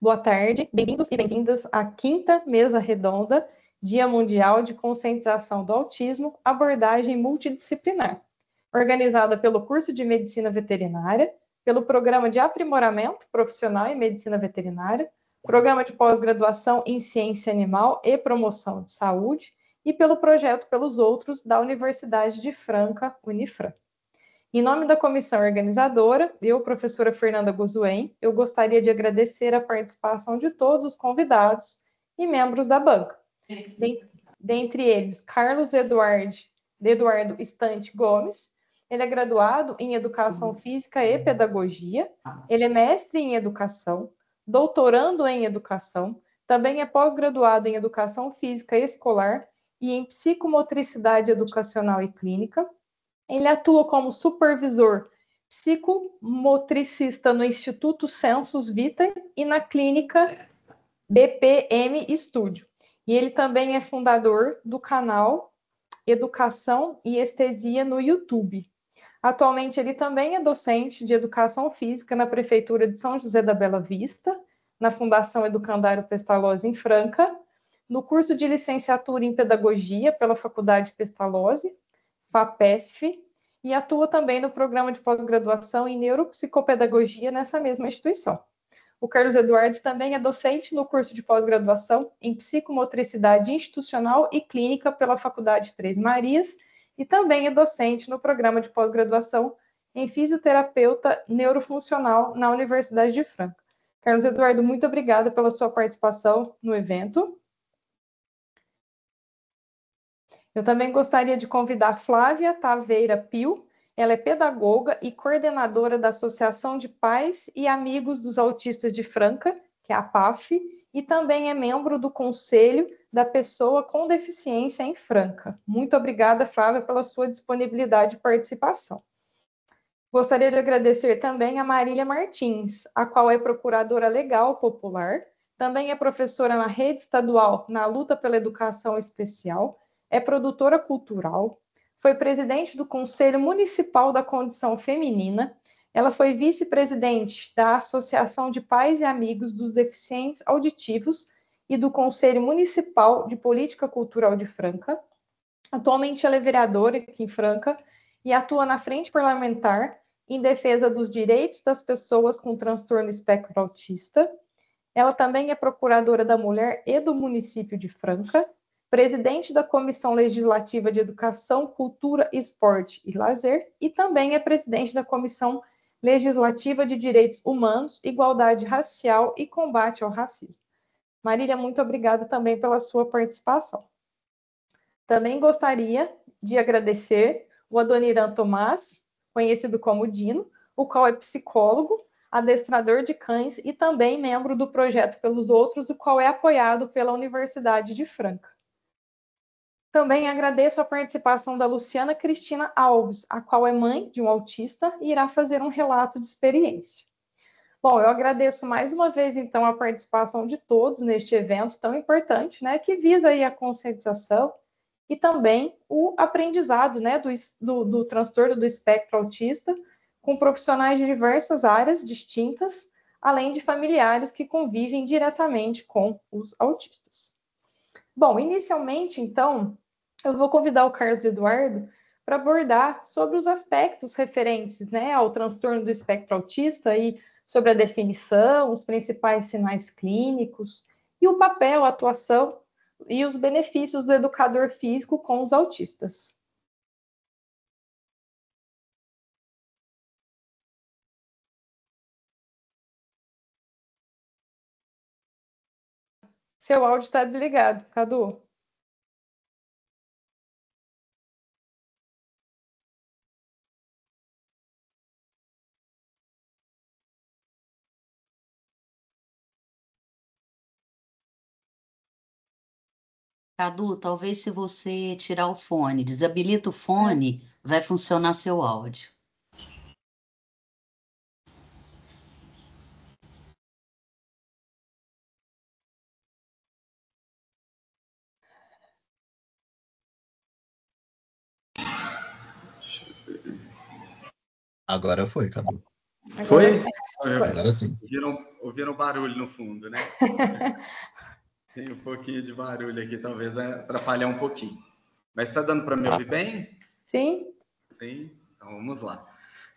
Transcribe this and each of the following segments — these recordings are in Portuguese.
Boa tarde, bem-vindos e bem-vindas à 5ª Mesa Redonda, Dia Mundial de Conscientização do Autismo, abordagem multidisciplinar, organizada pelo curso de Medicina Veterinária, pelo Programa de Aprimoramento Profissional em Medicina Veterinária, Programa de Pós-Graduação em Ciência Animal e Promoção de Saúde, e pelo Projeto Pelos Outros da Universidade de Franca, Unifran. Em nome da comissão organizadora, eu, professora Fernanda Guzuen, eu gostaria de agradecer a participação de todos os convidados e membros da banca. Dentre eles, Carlos Eduardo Estante Gomes, ele é graduado em Educação Física e Pedagogia, ele é mestre em Educação, doutorando em Educação, também é pós-graduado em Educação Física Escolar e em Psicomotricidade Educacional e Clínica. Ele atua como supervisor psicomotricista no Instituto Sensus Vitae e na clínica BPM Studio. E ele também é fundador do canal Educação e Estesia no YouTube. Atualmente, ele também é docente de Educação Física na Prefeitura de São José da Bela Vista, na Fundação Educandário Pestalozzi, em Franca, no curso de licenciatura em Pedagogia pela Faculdade Pestalozzi, FAPESF, e atua também no programa de pós-graduação em Neuropsicopedagogia nessa mesma instituição. O Carlos Eduardo também é docente no curso de pós-graduação em Psicomotricidade Institucional e Clínica pela Faculdade Três Marias e também é docente no programa de pós-graduação em Fisioterapeuta Neurofuncional na Universidade de Franca. Carlos Eduardo, muito obrigada pela sua participação no evento. Eu também gostaria de convidar Flávia Taveira Pio, ela é pedagoga e coordenadora da Associação de Pais e Amigos dos Autistas de Franca, que é a PAF, e também é membro do Conselho da Pessoa com Deficiência em Franca. Muito obrigada, Flávia, pela sua disponibilidade e participação. Gostaria de agradecer também a Marília Martins, a qual é procuradora legal popular, também é professora na rede estadual na luta pela educação especial, é produtora cultural, foi presidente do Conselho Municipal da Condição Feminina, ela foi vice-presidente da Associação de Pais e Amigos dos Deficientes Auditivos e do Conselho Municipal de Política Cultural de Franca. Atualmente ela é vereadora aqui em Franca e atua na Frente Parlamentar em defesa dos direitos das pessoas com transtorno espectro autista. Ela também é procuradora da Mulher e do município de Franca, presidente da Comissão Legislativa de Educação, Cultura, Esporte e Lazer e também é presidente da Comissão Legislativa de Direitos Humanos, Igualdade Racial e Combate ao Racismo. Marília, muito obrigada também pela sua participação. Também gostaria de agradecer o Adoniran Tomás, conhecido como Dino, o qual é psicólogo, adestrador de cães e também membro do Projeto Pelos Outros, o qual é apoiado pela Universidade de Franca. Também agradeço a participação da Luciana Cristina Alves, a qual é mãe de um autista e irá fazer um relato de experiência. Bom, eu agradeço mais uma vez, então, a participação de todos neste evento tão importante, né, que visa aí a conscientização e também o aprendizado, né, do transtorno do espectro autista, com profissionais de diversas áreas distintas, além de familiares que convivem diretamente com os autistas. Bom, inicialmente, então, eu vou convidar o Carlos Eduardo para abordar sobre os aspectos referentes, né, ao transtorno do espectro autista e sobre a definição, os principais sinais clínicos e o papel, a atuação e os benefícios do educador físico com os autistas. Seu áudio está desligado, Cadu. Cadu, talvez se você tirar o fone, desabilita o fone, vai funcionar seu áudio. Agora foi, Cadu. Foi? Agora sim. Ouviram barulho no fundo, né? Tem um pouquinho de barulho aqui, talvez atrapalhar um pouquinho. Mas está dando para me ouvir bem? Sim. Sim? Então vamos lá.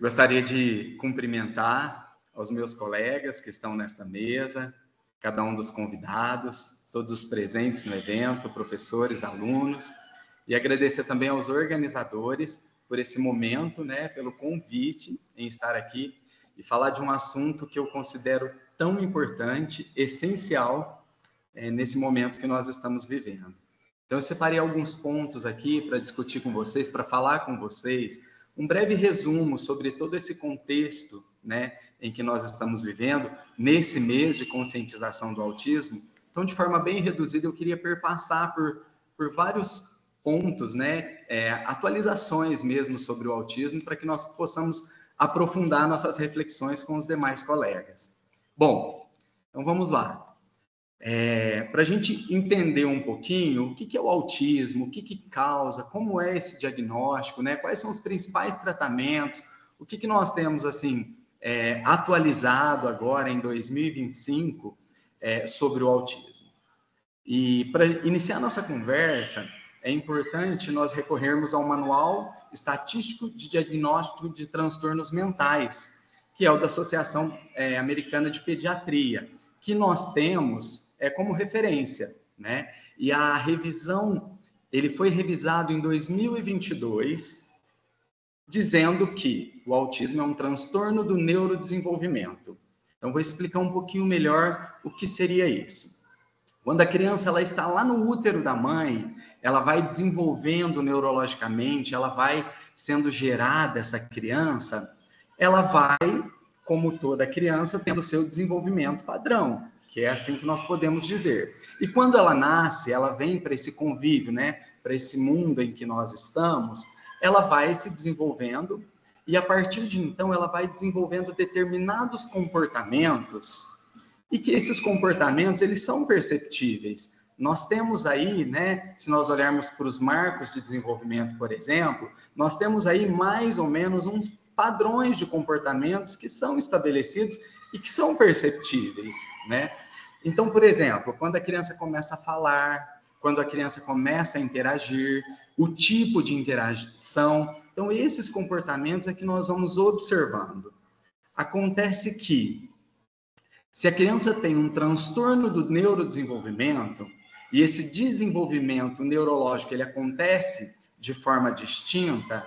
Gostaria de cumprimentar aos meus colegas que estão nesta mesa, cada um dos convidados, todos os presentes no evento, professores, alunos, e agradecer também aos organizadores por esse momento, né, pelo convite em estar aqui e falar de um assunto que eu considero tão importante, essencial, nesse momento que nós estamos vivendo. Então, eu separei alguns pontos aqui para discutir com vocês, para falar com vocês, um breve resumo sobre todo esse contexto, né, em que nós estamos vivendo, nesse mês de conscientização do autismo. Então, de forma bem reduzida, eu queria perpassar por vários pontos, né, atualizações mesmo sobre o autismo, para que nós possamos aprofundar nossas reflexões com os demais colegas. Bom, então vamos lá. Para a gente entender um pouquinho o que é o autismo, o que causa, como é esse diagnóstico, né? Quais são os principais tratamentos, o que nós temos assim atualizado agora em 2025 sobre o autismo. E para iniciar nossa conversa, é importante nós recorrermos ao Manual Estatístico de Diagnóstico de Transtornos Mentais, que é o da Associação Americana de Pediatria, que nós temos como referência, né? E a revisão, ele foi revisado em 2022, dizendo que o autismo é um transtorno do neurodesenvolvimento. Então, vou explicar um pouquinho melhor o que seria isso. Quando a criança ela está lá no útero da mãe, ela vai desenvolvendo neurologicamente, ela vai sendo gerada, essa criança, ela vai, como toda criança, tendo seu desenvolvimento padrão, que é assim que nós podemos dizer. E quando ela nasce, ela vem para esse convívio, né, para esse mundo em que nós estamos, ela vai se desenvolvendo e a partir de então ela vai desenvolvendo determinados comportamentos e que esses comportamentos eles são perceptíveis. Nós temos aí, né, se nós olharmos para os marcos de desenvolvimento, por exemplo, nós temos aí mais ou menos uns padrões de comportamentos que são estabelecidos e que são perceptíveis, né? Então, por exemplo, quando a criança começa a falar, quando a criança começa a interagir, o tipo de interação, então esses comportamentos é que nós vamos observando. Acontece que, se a criança tem um transtorno do neurodesenvolvimento, e esse desenvolvimento neurológico ele acontece de forma distinta,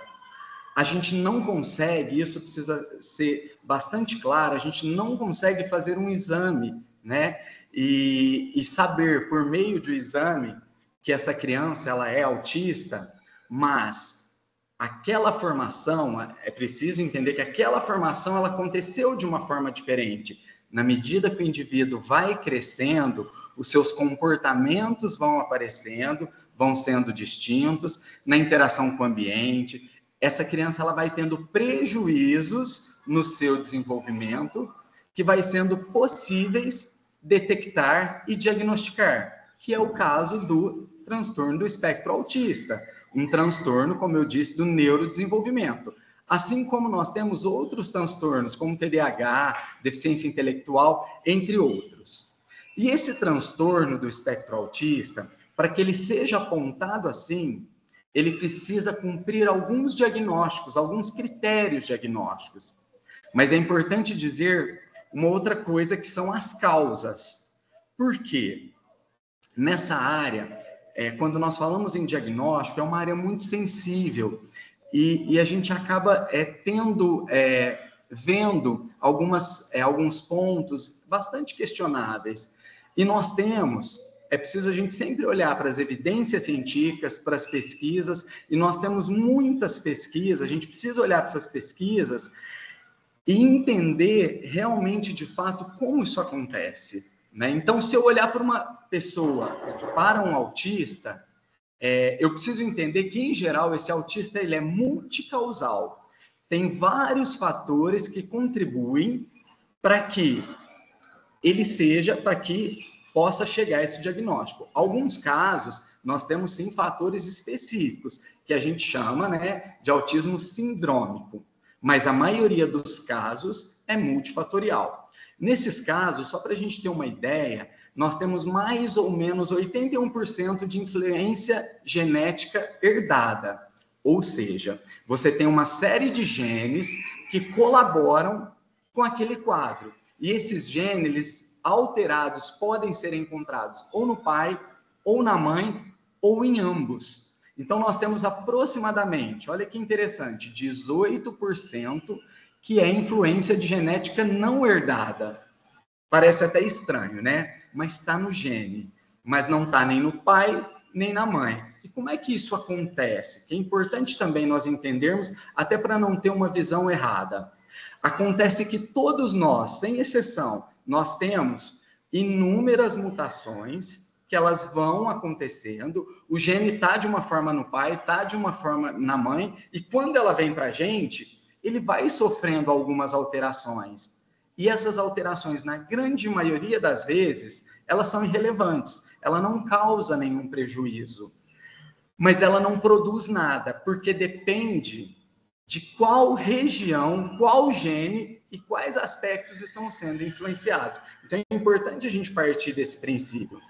a gente não consegue, isso precisa ser bastante claro, a gente não consegue fazer um exame, né? E saber, por meio do exame, que essa criança ela é autista, mas aquela formação, é preciso entender que aquela formação ela aconteceu de uma forma diferente. Na medida que o indivíduo vai crescendo, os seus comportamentos vão aparecendo, vão sendo distintos, na interação com o ambiente, essa criança ela vai tendo prejuízos no seu desenvolvimento que vai sendo possíveis detectar e diagnosticar, que é o caso do transtorno do espectro autista, um transtorno, como eu disse, do neurodesenvolvimento. Assim como nós temos outros transtornos, como TDAH, deficiência intelectual, entre outros. E esse transtorno do espectro autista, para que ele seja apontado assim, ele precisa cumprir alguns diagnósticos, alguns critérios diagnósticos. Mas é importante dizer uma outra coisa, que são as causas. Por quê? Nessa área, quando nós falamos em diagnóstico, é uma área muito sensível e a gente acaba vendo alguns pontos bastante questionáveis. E nós temos... É preciso a gente sempre olhar para as evidências científicas, para as pesquisas, e nós temos muitas pesquisas, a gente precisa olhar para essas pesquisas e entender realmente, de fato, como isso acontece, né? Então, se eu olhar para uma pessoa, para um autista, eu preciso entender que, em geral, esse autista ele é multicausal. Tem vários fatores que contribuem para que ele seja, para que possa chegar a esse diagnóstico. Alguns casos, nós temos sim fatores específicos, que a gente chama, né, de autismo sindrômico. mas a maioria dos casos é multifatorial. Nesses casos, só para a gente ter uma ideia, nós temos mais ou menos 81% de influência genética herdada. Ou seja, você tem uma série de genes que colaboram com aquele quadro. E esses genes alterados podem ser encontrados ou no pai, ou na mãe, ou em ambos. Então, nós temos aproximadamente, olha que interessante, 18% que é influência de genética não herdada. Parece até estranho, né? Mas está no gene, mas não está nem no pai, nem na mãe. E como é que isso acontece? Que é importante também nós entendermos, até para não ter uma visão errada. Acontece que todos nós, sem exceção, nós temos inúmeras mutações que elas vão acontecendo, o gene está de uma forma no pai, está de uma forma na mãe, e quando ela vem para a gente, ele vai sofrendo algumas alterações. E essas alterações, na grande maioria das vezes, elas são irrelevantes, ela não causa nenhum prejuízo, mas ela não produz nada, porque depende de qual região, qual gene e quais aspectos estão sendo influenciados. Então é importante a gente partir desse princípio.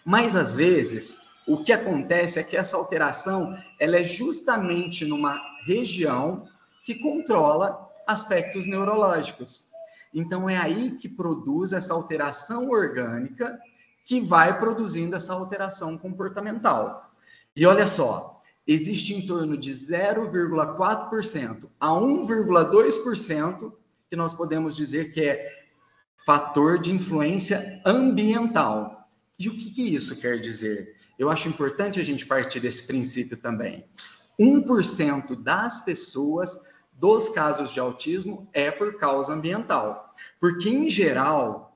Mas, às vezes, o que acontece é que essa alteração ela é justamente numa região que controla aspectos neurológicos. Então, é aí que produz essa alteração orgânica que vai produzindo essa alteração comportamental. E olha só, existe em torno de 0,4% a 1,2% que nós podemos dizer que é fator de influência ambiental. E o que isso quer dizer? Eu acho importante a gente partir desse princípio também. 1% das pessoas, dos casos de autismo, é por causa ambiental. Porque, em geral,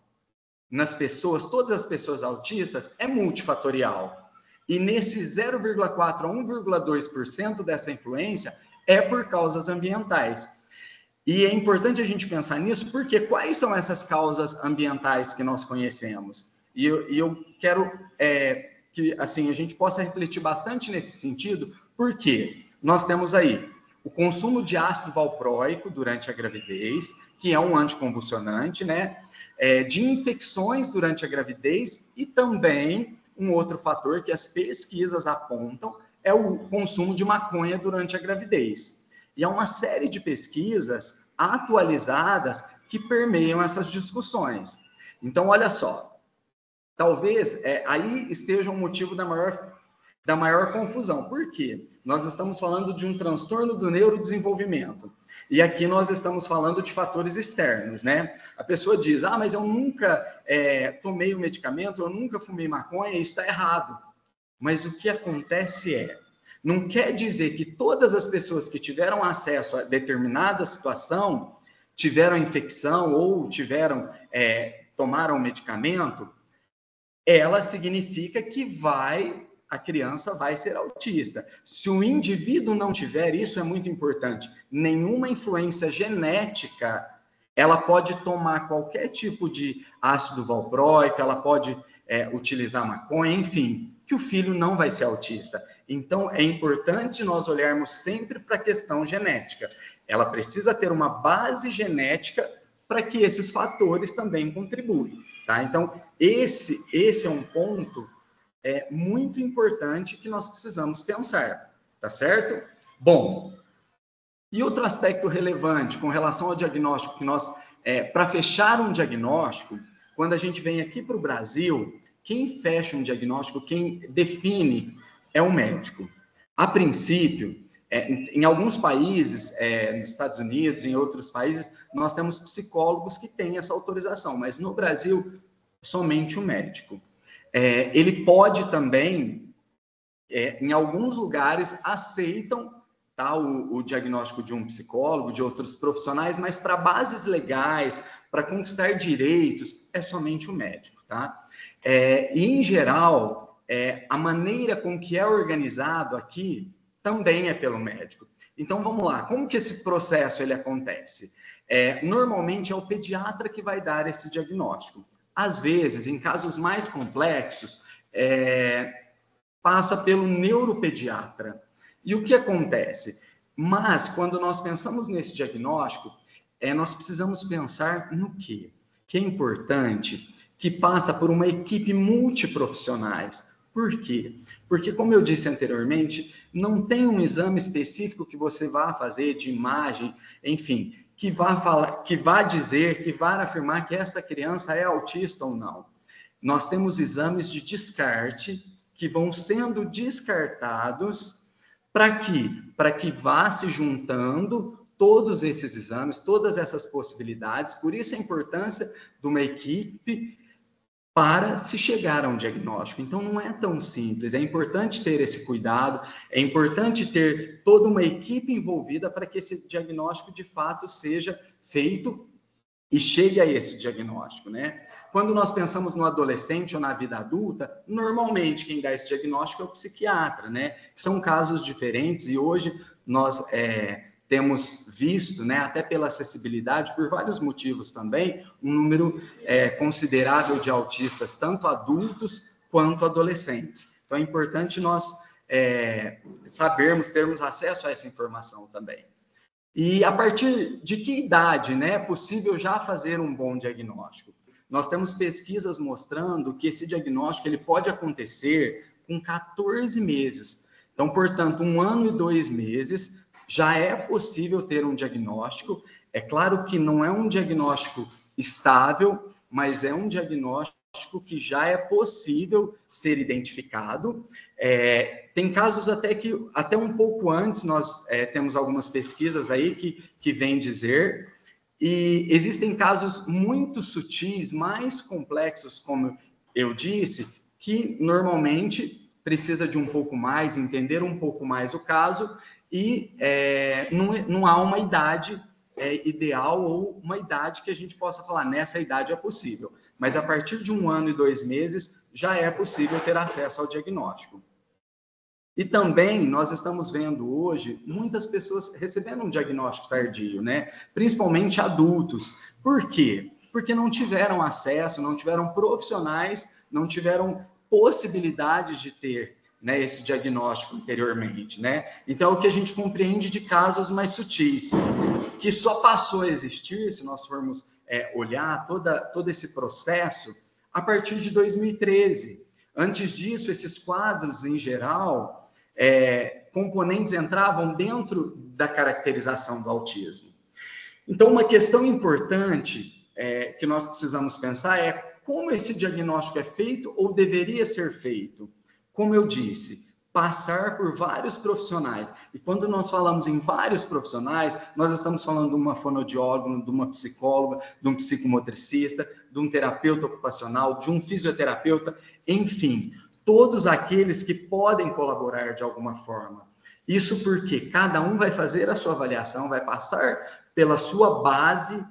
nas pessoas, todas as pessoas autistas, é multifatorial. E nesse 0,4% a 1,2% dessa influência é por causas ambientais. E é importante a gente pensar nisso, porque quais são essas causas ambientais que nós conhecemos? E eu quero que assim, a gente possa refletir bastante nesse sentido, porque nós temos aí o consumo de ácido valproico durante a gravidez, que é um anticonvulsionante, né? De infecções durante a gravidez e também um outro fator que as pesquisas apontam é o consumo de maconha durante a gravidez. E há uma série de pesquisas atualizadas que permeiam essas discussões. Então, olha só, talvez aí esteja um motivo da maior confusão. Por quê? Nós estamos falando de um transtorno do neurodesenvolvimento. E aqui nós estamos falando de fatores externos, né? A pessoa diz, mas eu nunca tomei o medicamento, eu nunca fumei maconha, isso está errado. Mas o que acontece não quer dizer que todas as pessoas que tiveram acesso a determinada situação, tiveram infecção ou tomaram medicamento, ela significa que a criança vai ser autista. Se o indivíduo não tiver, isso é muito importante, nenhuma influência genética, ela pode tomar qualquer tipo de ácido valproico, ela pode utilizar maconha, enfim, que o filho não vai ser autista. Então, é importante nós olharmos sempre para a questão genética. Ela precisa ter uma base genética para que esses fatores também contribuem. Tá? Então, esse é um ponto muito importante que nós precisamos pensar, tá certo? Bom, e outro aspecto relevante com relação ao diagnóstico, que nós, para fechar um diagnóstico, quando a gente vem aqui para o Brasil, quem fecha um diagnóstico, quem define é o médico. A princípio, em alguns países, nos Estados Unidos, em outros países, nós temos psicólogos que têm essa autorização, mas no Brasil, somente o médico. Ele pode também, em alguns lugares, aceitam o diagnóstico de um psicólogo, de outros profissionais, mas para bases legais, para conquistar direitos, é somente o médico, tá? E, em geral, a maneira com que é organizado aqui também é pelo médico. Então, vamos lá. Como que esse processo ele acontece? Normalmente, é o pediatra que vai dar esse diagnóstico. Às vezes, em casos mais complexos, passa pelo neuropediatra. E o que acontece? Mas, quando nós pensamos nesse diagnóstico, nós precisamos pensar no quê? Que é importante, que passa por uma equipe multiprofissionais. Por quê? Porque, como eu disse anteriormente, não tem um exame específico que você vá fazer de imagem, enfim, que vá falar, que vá dizer, que vá afirmar que essa criança é autista ou não. Nós temos exames de descarte que vão sendo descartados para que vá se juntando todos esses exames, todas essas possibilidades. Por isso a importância de uma equipe para se chegar a um diagnóstico. Então, não é tão simples. É importante ter esse cuidado, é importante ter toda uma equipe envolvida para que esse diagnóstico, de fato, seja feito e chegue a esse diagnóstico, né? Quando nós pensamos no adolescente ou na vida adulta, normalmente quem dá esse diagnóstico é o psiquiatra, né? São casos diferentes e hoje nós temos visto, né, até pela acessibilidade, por vários motivos também, um número considerável de autistas, tanto adultos quanto adolescentes. Então é importante nós sabermos, termos acesso a essa informação também. E a partir de que idade, né, é possível já fazer um bom diagnóstico? Nós temos pesquisas mostrando que esse diagnóstico ele pode acontecer com 14 meses. Então, portanto, 1 ano e 2 meses já é possível ter um diagnóstico. É claro que não é um diagnóstico estável, mas é um diagnóstico que já é possível ser identificado. Tem casos até um pouco antes, nós temos algumas pesquisas aí que vêm dizer, e existem casos muito sutis, mais complexos, como eu disse, que normalmente precisa de um pouco mais, entender um pouco mais o caso, e não há uma idade ideal ou uma idade que a gente possa falar, nessa idade é possível. Mas a partir de 1 ano e 2 meses, já é possível ter acesso ao diagnóstico. E também nós estamos vendo hoje muitas pessoas recebendo um diagnóstico tardio, né? Principalmente adultos. Por quê? Porque não tiveram acesso, não tiveram profissionais, não tiveram possibilidade de ter, né, esse diagnóstico anteriormente, né? Então, o que a gente compreende de casos mais sutis, que só passou a existir, se nós formos olhar todo esse processo, a partir de 2013. Antes disso, esses quadros, em geral, componentes entravam dentro da caracterização do autismo. Então, uma questão importante que nós precisamos pensar é como esse diagnóstico é feito ou deveria ser feito. Como eu disse, passar por vários profissionais. E quando nós falamos em vários profissionais, nós estamos falando de uma fonoaudióloga, de uma psicóloga, de um psicomotricista, de um terapeuta ocupacional, de um fisioterapeuta, enfim, todos aqueles que podem colaborar de alguma forma. Isso porque cada um vai fazer a sua avaliação, vai passar pela sua base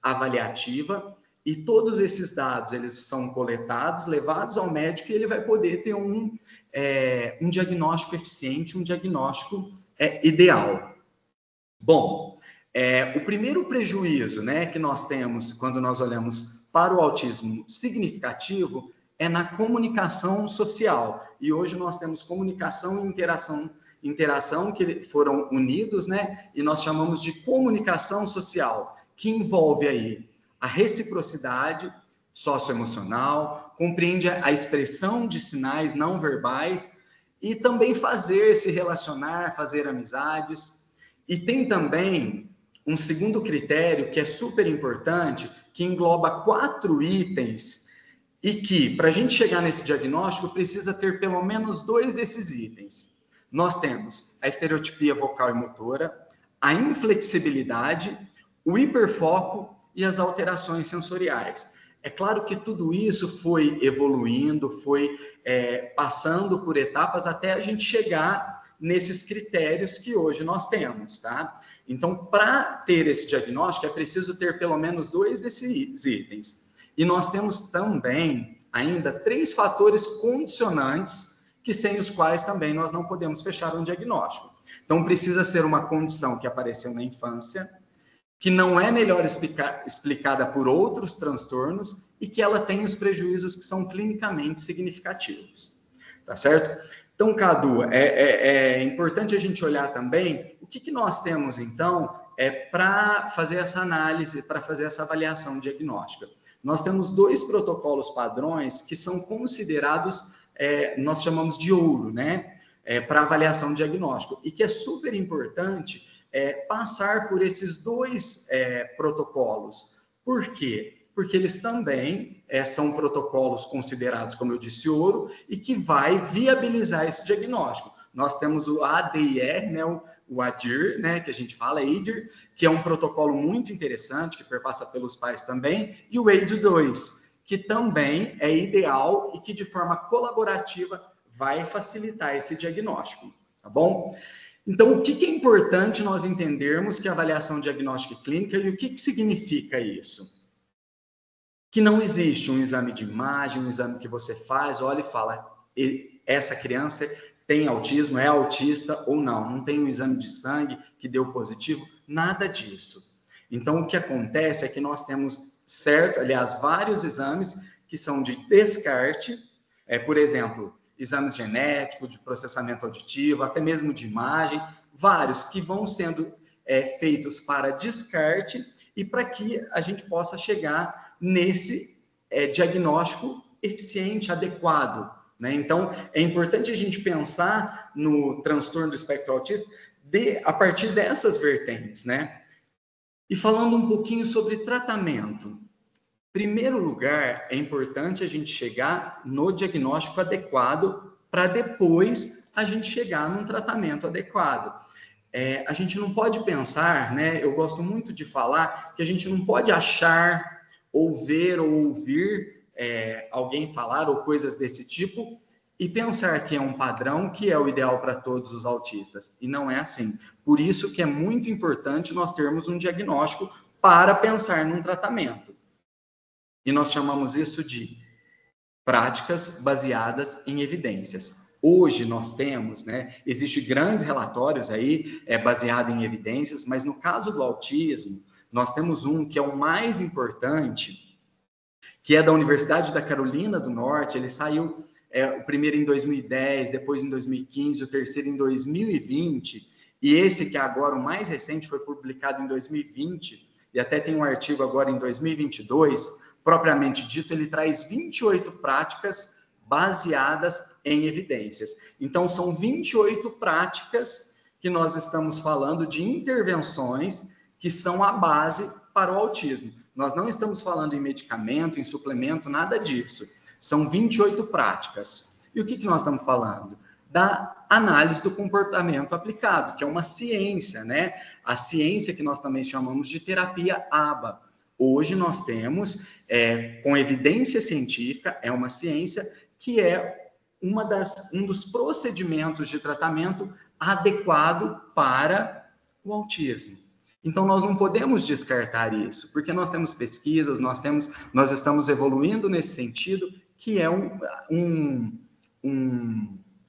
avaliativa, e todos esses dados, eles são coletados, levados ao médico, e ele vai poder ter um diagnóstico eficiente, um diagnóstico ideal. Bom, o primeiro prejuízo, né, que nós temos quando nós olhamos para o autismo significativo é na comunicação social. E hoje nós temos comunicação e interação que foram unidos, né, e nós chamamos de comunicação social, que envolve aí a reciprocidade socioemocional, compreende a expressão de sinais não verbais e também se relacionar, fazer amizades. E tem também um segundo critério que é super importante, que engloba 4 itens e que, para a gente chegar nesse diagnóstico, precisa ter pelo menos 2 desses itens. Nós temos a estereotipia vocal e motora, a inflexibilidade, o hiperfoco e as alterações sensoriais. É claro que tudo isso foi evoluindo, foi passando por etapas até a gente chegar nesses critérios que hoje nós temos, tá? Então, para ter esse diagnóstico, é preciso ter pelo menos 2 desses itens. E nós temos também ainda 3 fatores condicionantes que sem os quais também nós não podemos fechar um diagnóstico. Então, precisa ser uma condição que apareceu na infância, que não é melhor explicada por outros transtornos e que ela tem os prejuízos que são clinicamente significativos, tá certo? Então, Cadu, é importante a gente olhar também o que nós temos, então, para fazer essa análise, para fazer essa avaliação diagnóstica. Nós temos 2 protocolos padrões que são considerados, nós chamamos de ouro, né? Para avaliação diagnóstica, e que é super importante passar por esses 2 protocolos. Por quê? Porque eles também são protocolos considerados, como eu disse, ouro, e que vai viabilizar esse diagnóstico. Nós temos o ADIR, né, o ADIR, né, que a gente fala, ADIR, que é um protocolo muito interessante, que perpassa pelos pais também, e o ADIR-2, que também é ideal e que, de forma colaborativa, vai facilitar esse diagnóstico, tá bom? Então, o que é importante nós entendermos que é avaliação diagnóstica e clínica e o que significa isso? Que não existe um exame de imagem, um exame que você faz, olha e fala, essa criança tem autismo, é autista ou não. Não tem um exame de sangue que deu positivo, nada disso. Então, o que acontece é que nós temos vários exames que são de descarte, por exemplo, exames genéticos, de processamento auditivo, até mesmo de imagem, vários que vão sendo feitos para descarte e para que a gente possa chegar nesse diagnóstico eficiente, adequado, né? Então, é importante a gente pensar no transtorno do espectro autista a partir dessas vertentes, né? E falando um pouquinho sobre tratamento. Em primeiro lugar, é importante a gente chegar no diagnóstico adequado para depois a gente chegar num tratamento adequado. A gente não pode pensar, né? Eu gosto muito de falar que a gente não pode achar ou ver ou ouvir alguém falar ou coisas desse tipo e pensar que é um padrão que é o ideal para todos os autistas. E não é assim. Por isso que é muito importante nós termos um diagnóstico para pensar num tratamento. E nós chamamos isso de práticas baseadas em evidências. Hoje nós temos, né, existem grandes relatórios aí baseados em evidências, mas no caso do autismo, nós temos um que é o mais importante, que é da Universidade da Carolina do Norte. Ele saiu o primeiro em 2010, depois em 2015, o terceiro em 2020, e esse que é agora o mais recente foi publicado em 2020, e até tem um artigo agora em 2022, propriamente dito, ele traz 28 práticas baseadas em evidências. Então, são 28 práticas que nós estamos falando de intervenções que são a base para o autismo. Nós não estamos falando em medicamento, em suplemento, nada disso. São 28 práticas. E o que nós estamos falando? Da análise do comportamento aplicado, que é uma ciência, né? A ciência que nós também chamamos de terapia ABA. Hoje nós temos, com evidência científica, é uma ciência que é um dos procedimentos de tratamento adequado para o autismo. Então, nós não podemos descartar isso, porque nós temos pesquisas, nós estamos evoluindo nesse sentido, que é um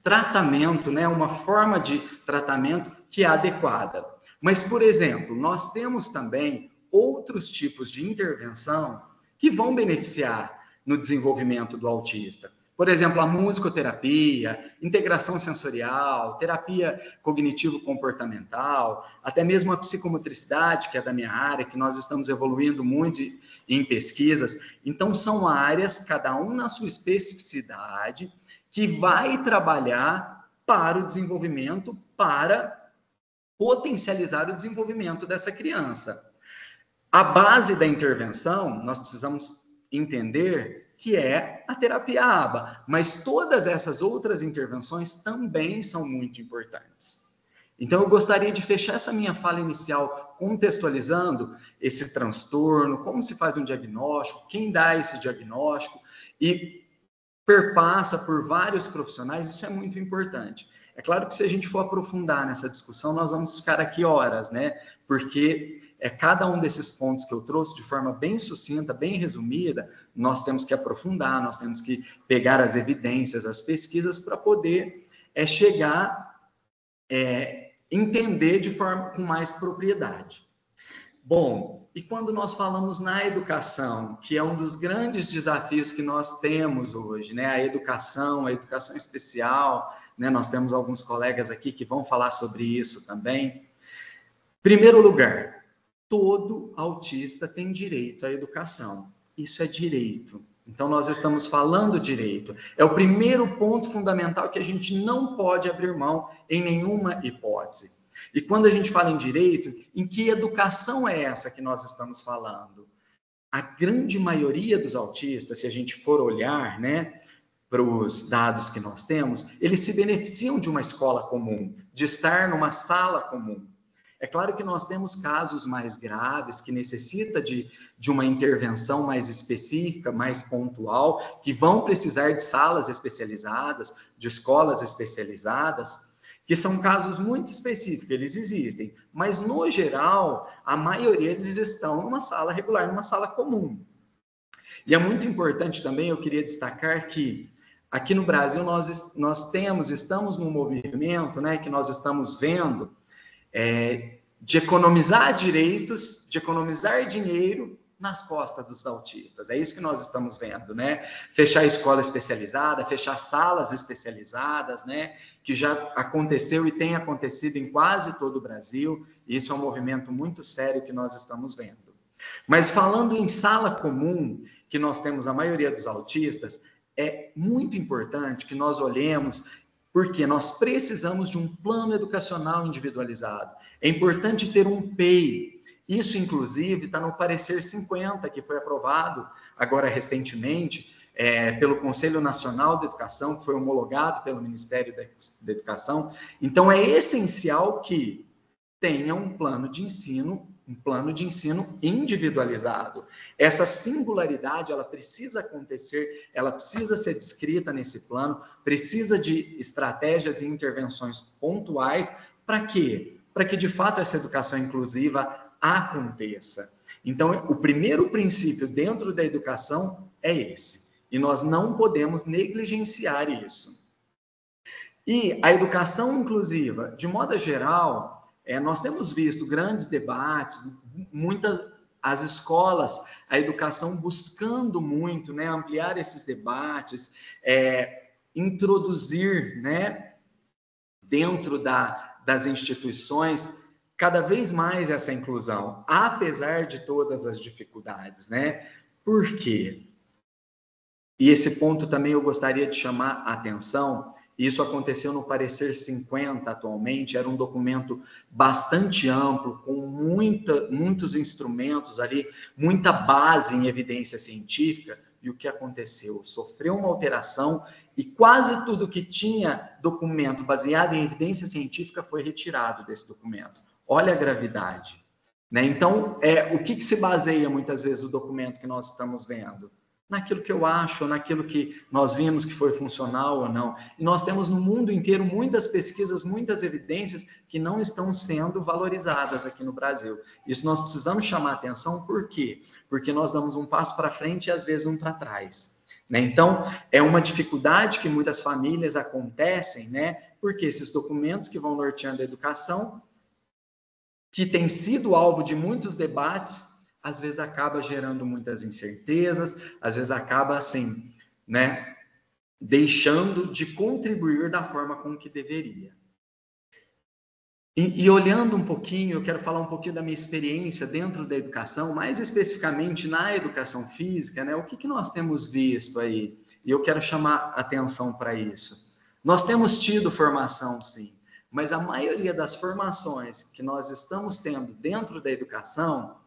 tratamento, né, uma forma de tratamento que é adequada. Mas, por exemplo, nós temos também outros tipos de intervenção que vão beneficiar no desenvolvimento do autista. Por exemplo, a musicoterapia, integração sensorial, terapia cognitivo-comportamental, até mesmo a psicomotricidade, que é da minha área, que nós estamos evoluindo muito em pesquisas. Então, são áreas, cada um na sua especificidade, que vai trabalhar para o desenvolvimento, para potencializar o desenvolvimento dessa criança. A base da intervenção, nós precisamos entender que é a terapia ABA, mas todas essas outras intervenções também são muito importantes. Então, eu gostaria de fechar essa minha fala inicial contextualizando esse transtorno, como se faz um diagnóstico, quem dá esse diagnóstico, e perpassa por vários profissionais. Isso é muito importante. É claro que se a gente for aprofundar nessa discussão, nós vamos ficar aqui horas, né? Porque cada um desses pontos que eu trouxe de forma bem sucinta, bem resumida, nós temos que aprofundar, nós temos que pegar as evidências, as pesquisas para poder chegar, entender de forma com mais propriedade. Bom, e quando nós falamos na educação, que é um dos grandes desafios que nós temos hoje, né? A educação especial, né? Nós temos alguns colegas aqui que vão falar sobre isso também. Primeiro lugar, todo autista tem direito à educação. Isso é direito. Então, nós estamos falando direito. É o primeiro ponto fundamental que a gente não pode abrir mão em nenhuma hipótese. E quando a gente fala em direito, em que educação é essa que nós estamos falando? A grande maioria dos autistas, se a gente for olhar, né, para os dados que nós temos, eles se beneficiam de uma escola comum, de estar numa sala comum. É claro que nós temos casos mais graves, que necessitam de uma intervenção mais específica, mais pontual, que vão precisar de salas especializadas, de escolas especializadas, que são casos muito específicos, eles existem. Mas, no geral, a maioria deles estão numa sala regular, numa sala comum. E é muito importante também, eu queria destacar que aqui no Brasil estamos num movimento, né, que nós estamos vendo, de economizar direitos, de economizar dinheiro nas costas dos autistas. É isso que nós estamos vendo, né? Fechar escola especializada, fechar salas especializadas, né? Que já aconteceu e tem acontecido em quase todo o Brasil. Isso é um movimento muito sério que nós estamos vendo. Mas falando em sala comum, que nós temos a maioria dos autistas, é muito importante que nós olhemos, porque nós precisamos de um plano educacional individualizado. É importante ter um PEI. Isso, inclusive, está no parecer 50, que foi aprovado agora recentemente pelo Conselho Nacional de Educação, que foi homologado pelo Ministério da Educação. Então, é essencial que tenha um plano de ensino individualizado. Essa singularidade, ela precisa acontecer, ela precisa ser descrita nesse plano, precisa de estratégias e intervenções pontuais. Para quê? Para que, de fato, essa educação inclusiva aconteça. Então, o primeiro princípio dentro da educação é esse. E nós não podemos negligenciar isso. E a educação inclusiva, de modo geral, nós temos visto grandes debates, as escolas, a educação buscando muito, né, ampliar esses debates, introduzir, né, dentro das instituições cada vez mais essa inclusão, apesar de todas as dificuldades, né? Por quê? E esse ponto também eu gostaria de chamar a atenção. Isso aconteceu no parecer 50 atualmente, era um documento bastante amplo, com muitos instrumentos ali, muita base em evidência científica, e o que aconteceu? Sofreu uma alteração e quase tudo que tinha documento baseado em evidência científica foi retirado desse documento. Olha a gravidade, né? Então, o que se baseia muitas vezes o documento que nós estamos vendo? Naquilo que eu acho, naquilo que nós vimos que foi funcional ou não. E nós temos no mundo inteiro muitas pesquisas, muitas evidências que não estão sendo valorizadas aqui no Brasil. Isso nós precisamos chamar atenção, por quê? Porque nós damos um passo para frente e às vezes um para trás, né? Então, é uma dificuldade que muitas famílias acontecem, né? Porque esses documentos que vão norteando a educação, que tem sido alvo de muitos debates, às vezes acaba gerando muitas incertezas, às vezes acaba assim, né, deixando de contribuir da forma com que deveria. E olhando um pouquinho, eu quero falar um pouquinho da minha experiência dentro da educação, mais especificamente na educação física, né? O que nós temos visto aí? E eu quero chamar atenção para isso. Nós temos tido formação, sim, mas a maioria das formações que nós estamos tendo dentro da educação,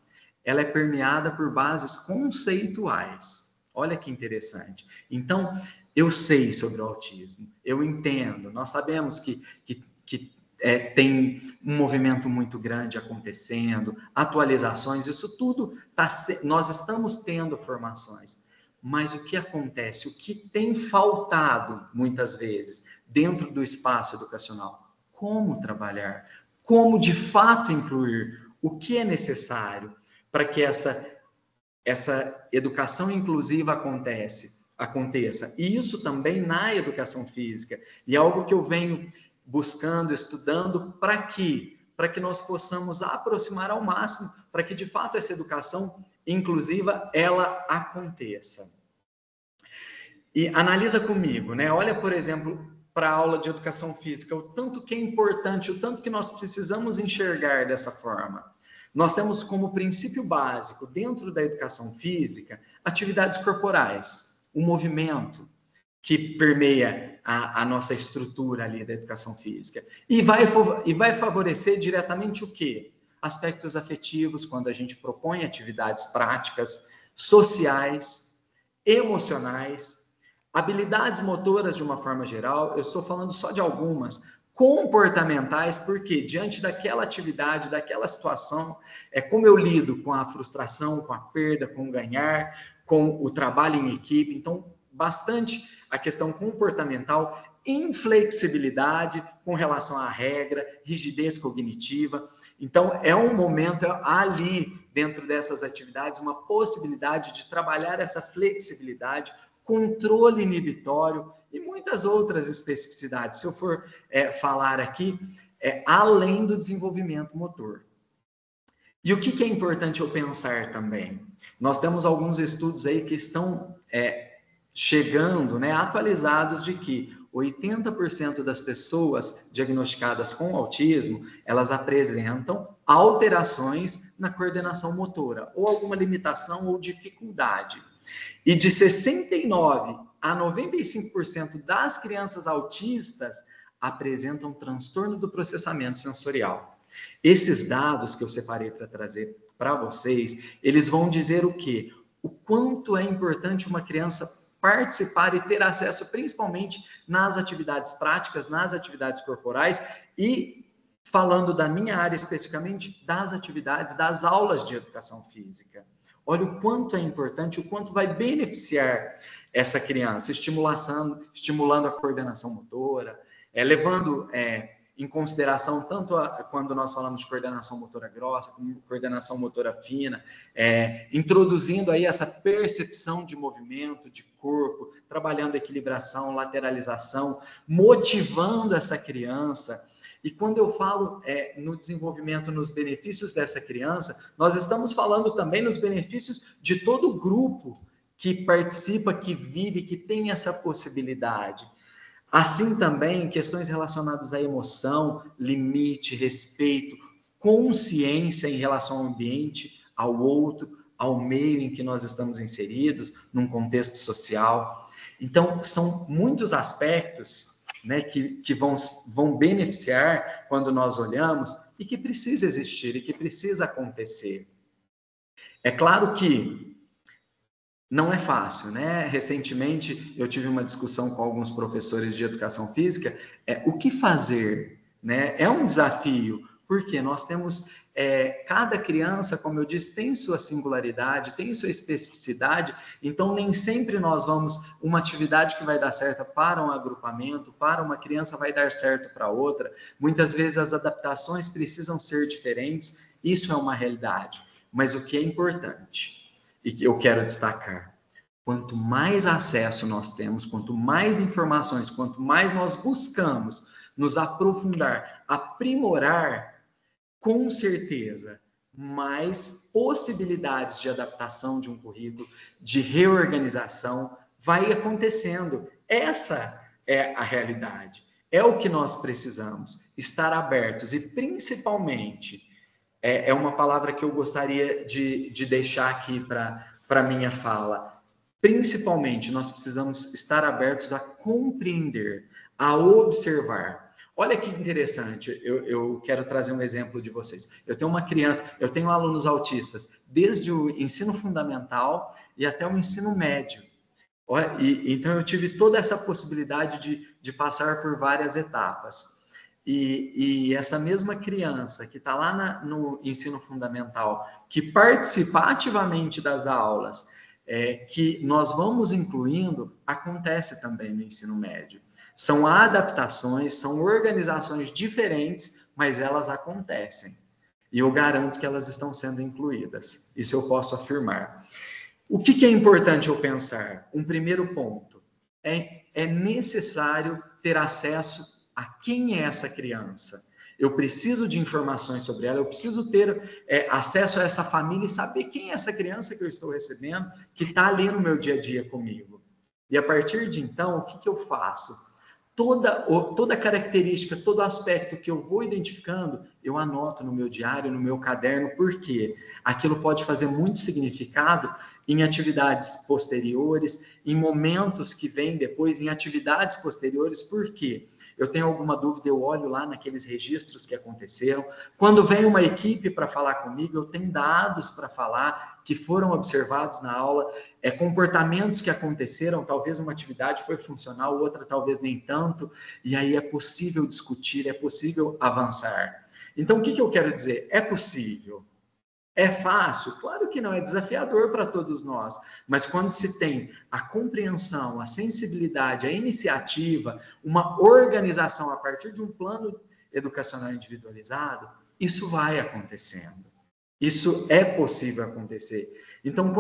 ela é permeada por bases conceituais. Olha que interessante. Então, eu sei sobre o autismo, eu entendo, nós sabemos que tem um movimento muito grande acontecendo, atualizações, isso tudo, nós estamos tendo formações. Mas o que acontece? O que tem faltado, muitas vezes, dentro do espaço educacional? Como trabalhar? Como, de fato, incluir? O que é necessário para que essa educação inclusiva aconteça. E isso também na educação física. E é algo que eu venho buscando, estudando, para quê? para que nós possamos aproximar ao máximo, para que de fato essa educação inclusiva ela aconteça. E analisa comigo, né? Olha, por exemplo, para a aula de educação física, o tanto que é importante, o tanto que nós precisamos enxergar dessa forma. Nós temos como princípio básico, dentro da educação física, atividades corporais, o movimento que permeia a nossa estrutura ali da educação física. E vai favorecer diretamente o quê? Aspectos afetivos, quando a gente propõe atividades práticas, sociais, emocionais, habilidades motoras de uma forma geral, eu estou falando só de algumas, comportamentais, porque diante daquela atividade, daquela situação, é como eu lido com a frustração, com a perda, com o ganhar, com o trabalho em equipe. Então, bastante a questão comportamental, inflexibilidade com relação à regra, rigidez cognitiva. Então, é um momento ali, dentro dessas atividades, uma possibilidade de trabalhar essa flexibilidade, controle inibitório e muitas outras especificidades. Se eu for falar aqui, além do desenvolvimento motor. E o que é importante eu pensar também? Nós temos alguns estudos aí que estão chegando, né, atualizados, de que 80% das pessoas diagnosticadas com autismo, elas apresentam alterações na coordenação motora, ou alguma limitação ou dificuldade. E de 69% a 95% das crianças autistas apresentam transtorno do processamento sensorial. Esses dados que eu separei para trazer para vocês, eles vão dizer o quê? O quanto é importante uma criança participar e ter acesso principalmente nas atividades práticas, nas atividades corporais e, falando da minha área especificamente, das atividades, das aulas de educação física. Olha o quanto é importante, o quanto vai beneficiar essa criança, estimulando a coordenação motora, levando em consideração tanto quando nós falamos de coordenação motora grossa, como coordenação motora fina, introduzindo aí essa percepção de movimento, de corpo, trabalhando equilibração, lateralização, motivando essa criança. E quando eu falo no desenvolvimento, nos benefícios dessa criança, nós estamos falando também nos benefícios de todo o grupo que participa, que vive, que tem essa possibilidade. Assim também, questões relacionadas à emoção, limite, respeito, consciência em relação ao ambiente, ao outro, ao meio em que nós estamos inseridos, num contexto social. Então, são muitos aspectos, né, que vão beneficiar quando nós olhamos e que precisa existir e que precisa acontecer. É claro que não é fácil, né? Recentemente eu tive uma discussão com alguns professores de educação física, o que fazer, né? É um desafio, porque nós temos, cada criança, como eu disse, tem sua singularidade, tem sua especificidade, então nem sempre nós vamos, uma atividade que vai dar certo para um agrupamento, para uma criança vai dar certo para outra, muitas vezes as adaptações precisam ser diferentes, isso é uma realidade, mas o que é importante, e que eu quero destacar, quanto mais acesso nós temos, quanto mais informações, quanto mais nós buscamos nos aprofundar, aprimorar, com certeza, mais possibilidades de adaptação de um currículo, de reorganização, vai acontecendo. Essa é a realidade. É o que nós precisamos, estar abertos e, principalmente, é uma palavra que eu gostaria de deixar aqui para a minha fala. Principalmente, nós precisamos estar abertos a compreender, a observar. Olha que interessante, eu quero trazer um exemplo de vocês. Eu tenho alunos autistas, desde o ensino fundamental e até o ensino médio. Então, eu tive toda essa possibilidade de passar por várias etapas. E essa mesma criança que está lá no ensino fundamental, que participa ativamente das aulas, que nós vamos incluindo, acontece também no ensino médio. São adaptações, são organizações diferentes, mas elas acontecem. E eu garanto que elas estão sendo incluídas. Isso eu posso afirmar. O que é importante eu pensar? Um primeiro ponto. É necessário ter acesso a quem é essa criança. Eu preciso de informações sobre ela, eu preciso ter acesso a essa família e saber quem é essa criança que eu estou recebendo, que está ali no meu dia a dia comigo. E a partir de então, o que eu faço? Toda característica, todo aspecto que eu vou identificando, eu anoto no meu diário, no meu caderno, porque aquilo pode fazer muito significado em atividades posteriores, em momentos que vêm depois, em atividades posteriores, porque eu tenho alguma dúvida, eu olho lá naqueles registros que aconteceram. Quando vem uma equipe para falar comigo, eu tenho dados para falar que foram observados na aula, comportamentos que aconteceram, talvez uma atividade foi funcional, outra talvez nem tanto, e aí é possível discutir, é possível avançar. Então, o que eu quero dizer? É possível. É fácil? Claro que não, é desafiador para todos nós, mas quando se tem a compreensão, a sensibilidade, a iniciativa, uma organização a partir de um plano educacional individualizado, isso vai acontecendo. Isso é possível acontecer. Então,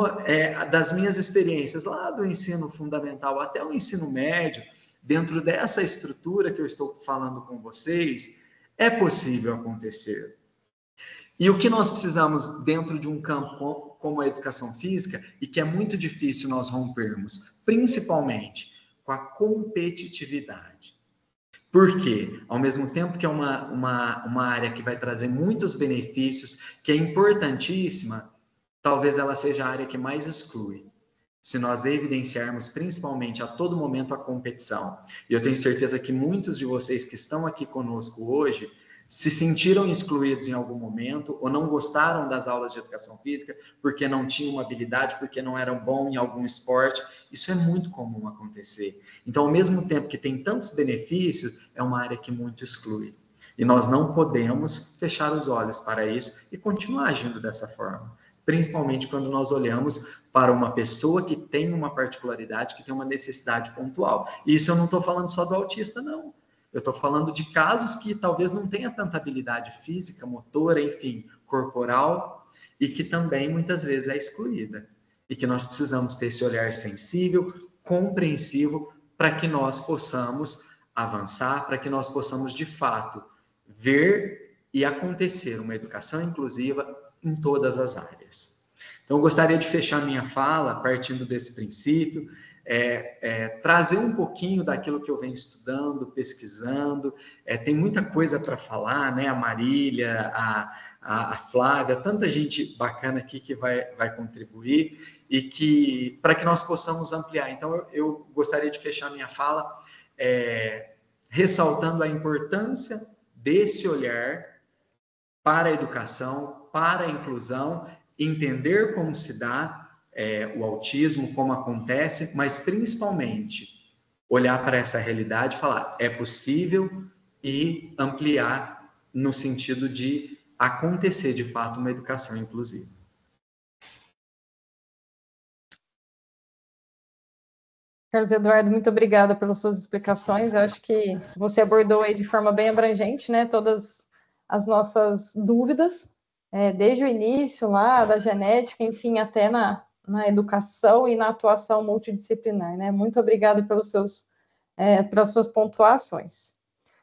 das minhas experiências lá do ensino fundamental até o ensino médio, dentro dessa estrutura que eu estou falando com vocês, é possível acontecer. E o que nós precisamos dentro de um campo como a educação física, e que é muito difícil nós rompermos, principalmente com a competitividade. Por quê? Ao mesmo tempo que é uma área que vai trazer muitos benefícios, que é importantíssima, talvez ela seja a área que mais exclui. Se nós evidenciarmos principalmente a todo momento a competição. E eu tenho certeza que muitos de vocês que estão aqui conosco hoje se sentiram excluídos em algum momento ou não gostaram das aulas de educação física porque não tinham uma habilidade, porque não eram bons em algum esporte. Isso é muito comum acontecer. Então, ao mesmo tempo que tem tantos benefícios, é uma área que muito exclui. E nós não podemos fechar os olhos para isso e continuar agindo dessa forma. Principalmente quando nós olhamos para uma pessoa que tem uma particularidade, que tem uma necessidade pontual. E isso eu não estou falando só do autista, não. Eu estou falando de casos que talvez não tenha tanta habilidade física, motora, enfim, corporal, e que também muitas vezes é excluída. E que nós precisamos ter esse olhar sensível, compreensivo, para que nós possamos avançar, para que nós possamos, de fato, ver e acontecer uma educação inclusiva em todas as áreas. Então, eu gostaria de fechar minha fala partindo desse princípio, trazer um pouquinho daquilo que eu venho estudando, pesquisando, tem muita coisa para falar, né? A Marília, a Flávia, tanta gente bacana aqui que vai contribuir e que para que nós possamos ampliar. Então, eu gostaria de fechar minha fala ressaltando a importância desse olhar para a educação, para a inclusão, entender como se dá o autismo, como acontece, mas principalmente olhar para essa realidade e falar, é possível, e ampliar no sentido de acontecer de fato uma educação inclusiva. Carlos Eduardo, muito obrigada pelas suas explicações. Eu acho que você abordou aí de forma bem abrangente, né, todas as nossas dúvidas, desde o início lá da genética, enfim, até na educação e na atuação multidisciplinar, né? Muito obrigada pelas suas pontuações.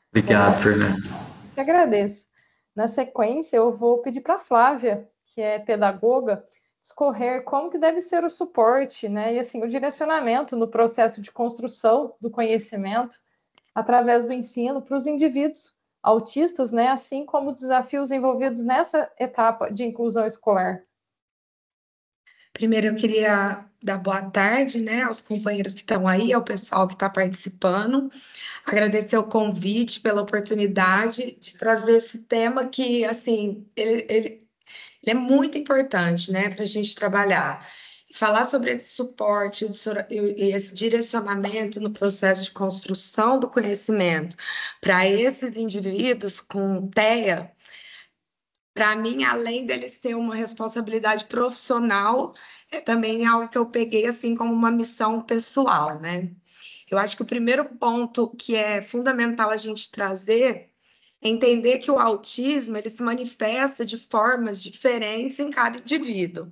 Obrigado, Fernando. Eu que agradeço. Na sequência, eu vou pedir para a Flávia, que é pedagoga, discorrer como que deve ser o suporte, né, e assim, o direcionamento no processo de construção do conhecimento através do ensino para os indivíduos autistas, né, assim como os desafios envolvidos nessa etapa de inclusão escolar. Primeiro, eu queria dar boa tarde, né, aos companheiros que estão aí, ao pessoal que está participando, agradecer o convite pela oportunidade de trazer esse tema que, assim, ele é muito importante, né, para a gente trabalhar. Falar sobre esse suporte e esse direcionamento no processo de construção do conhecimento para esses indivíduos com TEA, para mim, além dele ser uma responsabilidade profissional, é também algo que eu peguei assim como uma missão pessoal, né? Eu acho que o primeiro ponto que é fundamental a gente trazer é entender que o autismo ele se manifesta de formas diferentes em cada indivíduo.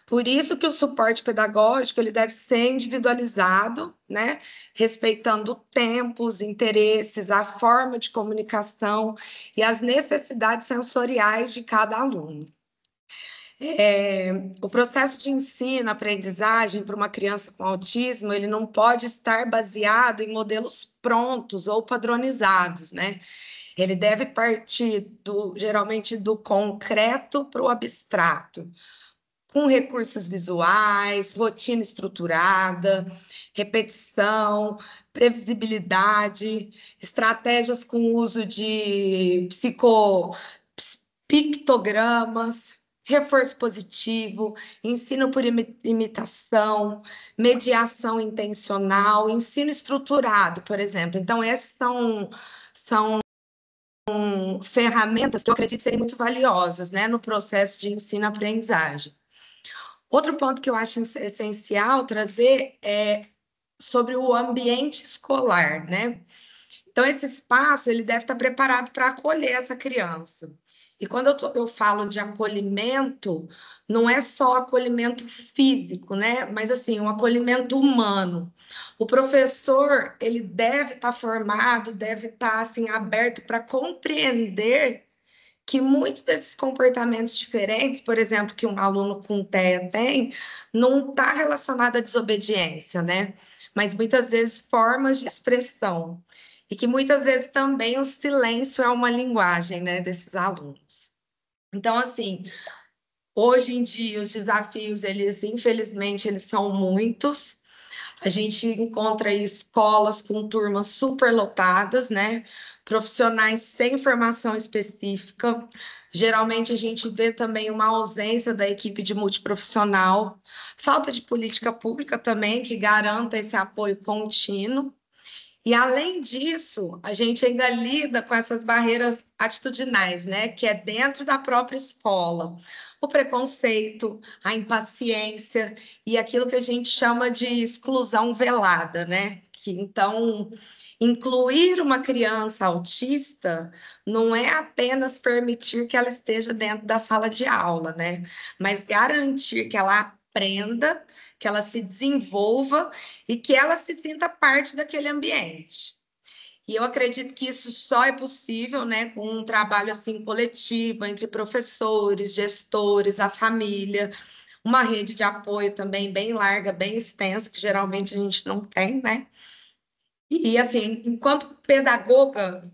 Por isso que o suporte pedagógico ele deve ser individualizado, né? Respeitando o tempo, os interesses, a forma de comunicação e as necessidades sensoriais de cada aluno. O processo de ensino, aprendizagem para uma criança com autismo, ele não pode estar baseado em modelos prontos ou padronizados, né? Ele deve partir geralmente do concreto para o abstrato, com recursos visuais, rotina estruturada, repetição, previsibilidade, estratégias com uso de pictogramas, reforço positivo, ensino por imitação, mediação intencional, ensino estruturado, por exemplo. Então, essas são ferramentas que eu acredito serem muito valiosas, né, no processo de ensino-aprendizagem. Outro ponto que eu acho essencial trazer é sobre o ambiente escolar, né? Então, esse espaço ele deve estar preparado para acolher essa criança. E quando eu falo de acolhimento, não é só acolhimento físico, né? Mas assim, um acolhimento humano. O professor ele deve estar formado, deve estar assim aberto para compreender que muitos desses comportamentos diferentes, por exemplo, que um aluno com TEA tem, não está relacionado à desobediência, né? Mas muitas vezes formas de expressão. E que muitas vezes também o silêncio é uma linguagem, né, desses alunos. Então, assim, hoje em dia os desafios, infelizmente, eles são muitos. A gente encontra aí escolas com turmas superlotadas, né? Profissionais sem formação específica. Geralmente a gente vê também uma ausência da equipe de multiprofissional, falta de política pública também que garanta esse apoio contínuo. E, além disso, a gente ainda lida com essas barreiras atitudinais, né? Que é dentro da própria escola. O preconceito, a impaciência e aquilo que a gente chama de exclusão velada, né? Então, incluir uma criança autista não é apenas permitir que ela esteja dentro da sala de aula, né? Mas garantir que ela aprenda, que ela se desenvolva e que ela se sinta parte daquele ambiente. E eu acredito que isso só é possível, né, com um trabalho assim coletivo entre professores, gestores, a família, uma rede de apoio também bem larga, bem extensa, que geralmente a gente não tem, né? E assim, enquanto pedagoga,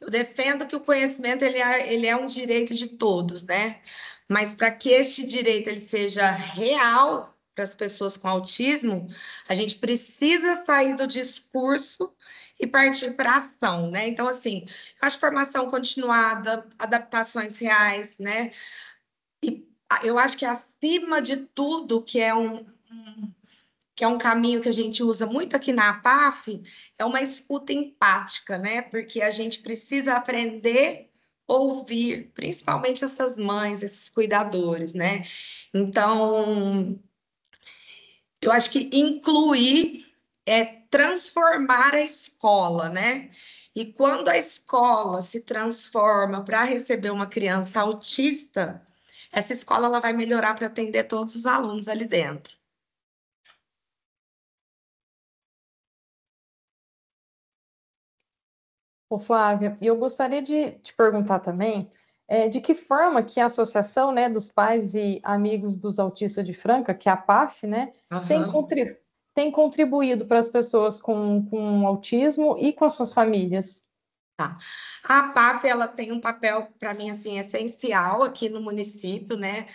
eu defendo que o conhecimento ele é um direito de todos, né? Mas para que este direito ele seja real para as pessoas com autismo, a gente precisa sair do discurso e partir para a ação, né? Então, assim, eu acho formação continuada, adaptações reais, né? E eu acho que acima de tudo, que é um caminho que a gente usa muito aqui na APAF, é uma escuta empática, né? Porque a gente precisa aprender a ouvir, principalmente essas mães, esses cuidadores, né? Então, eu acho que incluir é transformar a escola, né? E quando a escola se transforma para receber uma criança autista, essa escola ela vai melhorar para atender todos os alunos ali dentro. Ô, Flávia, e eu gostaria de te perguntar também, de que forma que a Associação, né, dos Pais e Amigos dos Autistas de Franca, que é a PAF, né, tem, Aham. tem contribuído para as pessoas com autismo e com as suas famílias? Tá. A PAF, ela tem um papel, para mim, assim, essencial aqui no município, né?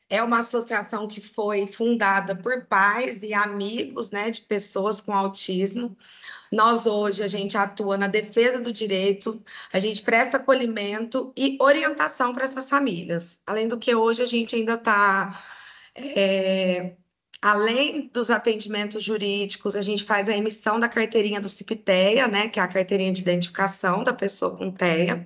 É uma associação que foi fundada por pais e amigos, né, de pessoas com autismo. Nós, hoje, a gente atua na defesa do direito, a gente presta acolhimento e orientação para essas famílias. Além do que, hoje, a gente ainda está... além dos atendimentos jurídicos, a gente faz a emissão da carteirinha do CIP-TEA, né, que é a carteirinha de identificação da pessoa com TEA.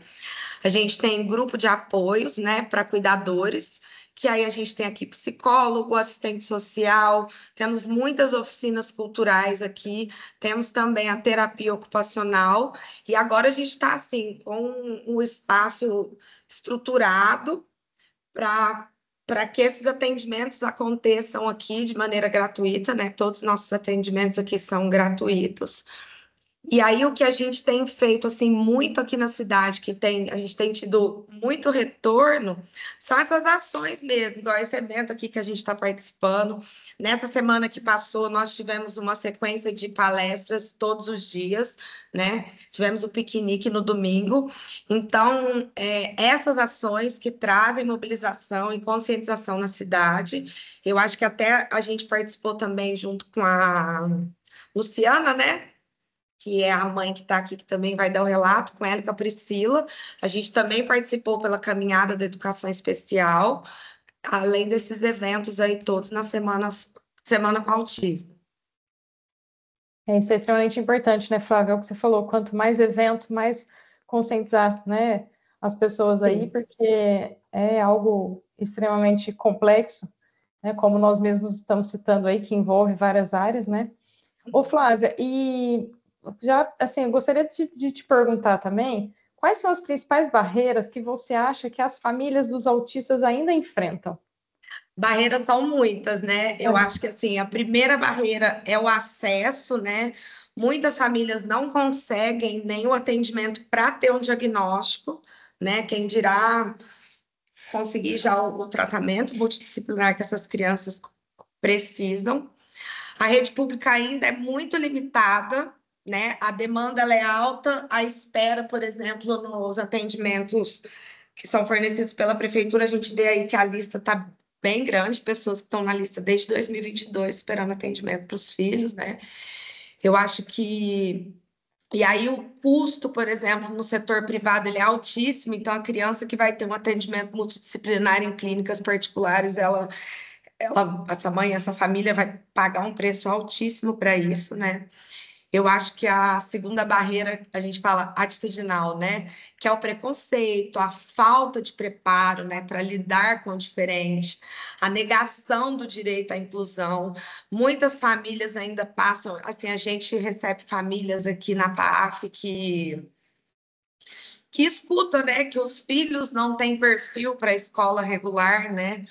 A gente tem grupo de apoios, né, para cuidadores, que aí a gente tem aqui psicólogo, assistente social, temos muitas oficinas culturais aqui, temos também a terapia ocupacional, e agora a gente está, assim, com um espaço estruturado para para que esses atendimentos aconteçam aqui de maneira gratuita, né? Todos os nossos atendimentos aqui são gratuitos. E aí o que a gente tem feito assim muito aqui na cidade, a gente tem tido muito retorno, são essas ações mesmo, igual esse evento aqui que a gente está participando. Nessa semana que passou, nós tivemos uma sequência de palestras todos os dias, né? Tivemos o piquenique no domingo. Então, essas ações que trazem mobilização e conscientização na cidade, eu acho que até a gente participou também junto com a Luciana, né? Que é a mãe que está aqui, que também vai dar o relato, com ela e com a Priscila. A gente também participou pela caminhada da educação especial, além desses eventos aí todos na semana com autismo. Isso é extremamente importante, né, Flávia? É o que você falou, quanto mais evento, mais conscientizar, né, as pessoas aí, Sim. porque é algo extremamente complexo, né, como nós mesmos estamos citando aí, que envolve várias áreas, né? Ô, Flávia, e já, assim, eu gostaria de te perguntar também, quais são as principais barreiras que você acha que as famílias dos autistas ainda enfrentam? Barreiras são muitas, né? Eu acho que assim, a primeira barreira é o acesso, né? Muitas famílias não conseguem nem o atendimento para ter um diagnóstico, né? Quem dirá conseguir já o tratamento multidisciplinar que essas crianças precisam. A rede pública ainda é muito limitada, né? A demanda ela é alta, a espera, por exemplo, nos atendimentos que são fornecidos pela prefeitura, a gente vê aí que a lista está bem grande, pessoas que estão na lista desde 2022 esperando atendimento para os filhos, né? Eu acho que... E aí o custo, por exemplo, no setor privado, ele é altíssimo, então a criança que vai ter um atendimento multidisciplinar em clínicas particulares, essa mãe, essa família vai pagar um preço altíssimo para isso, né? Eu acho que a segunda barreira, a gente fala atitudinal, né? Que é o preconceito, a falta de preparo, né? Para lidar com o diferente, a negação do direito à inclusão. Muitas famílias ainda passam, assim, a gente recebe famílias aqui na PAF que escuta, né? Que os filhos não têm perfil para a escola regular, né?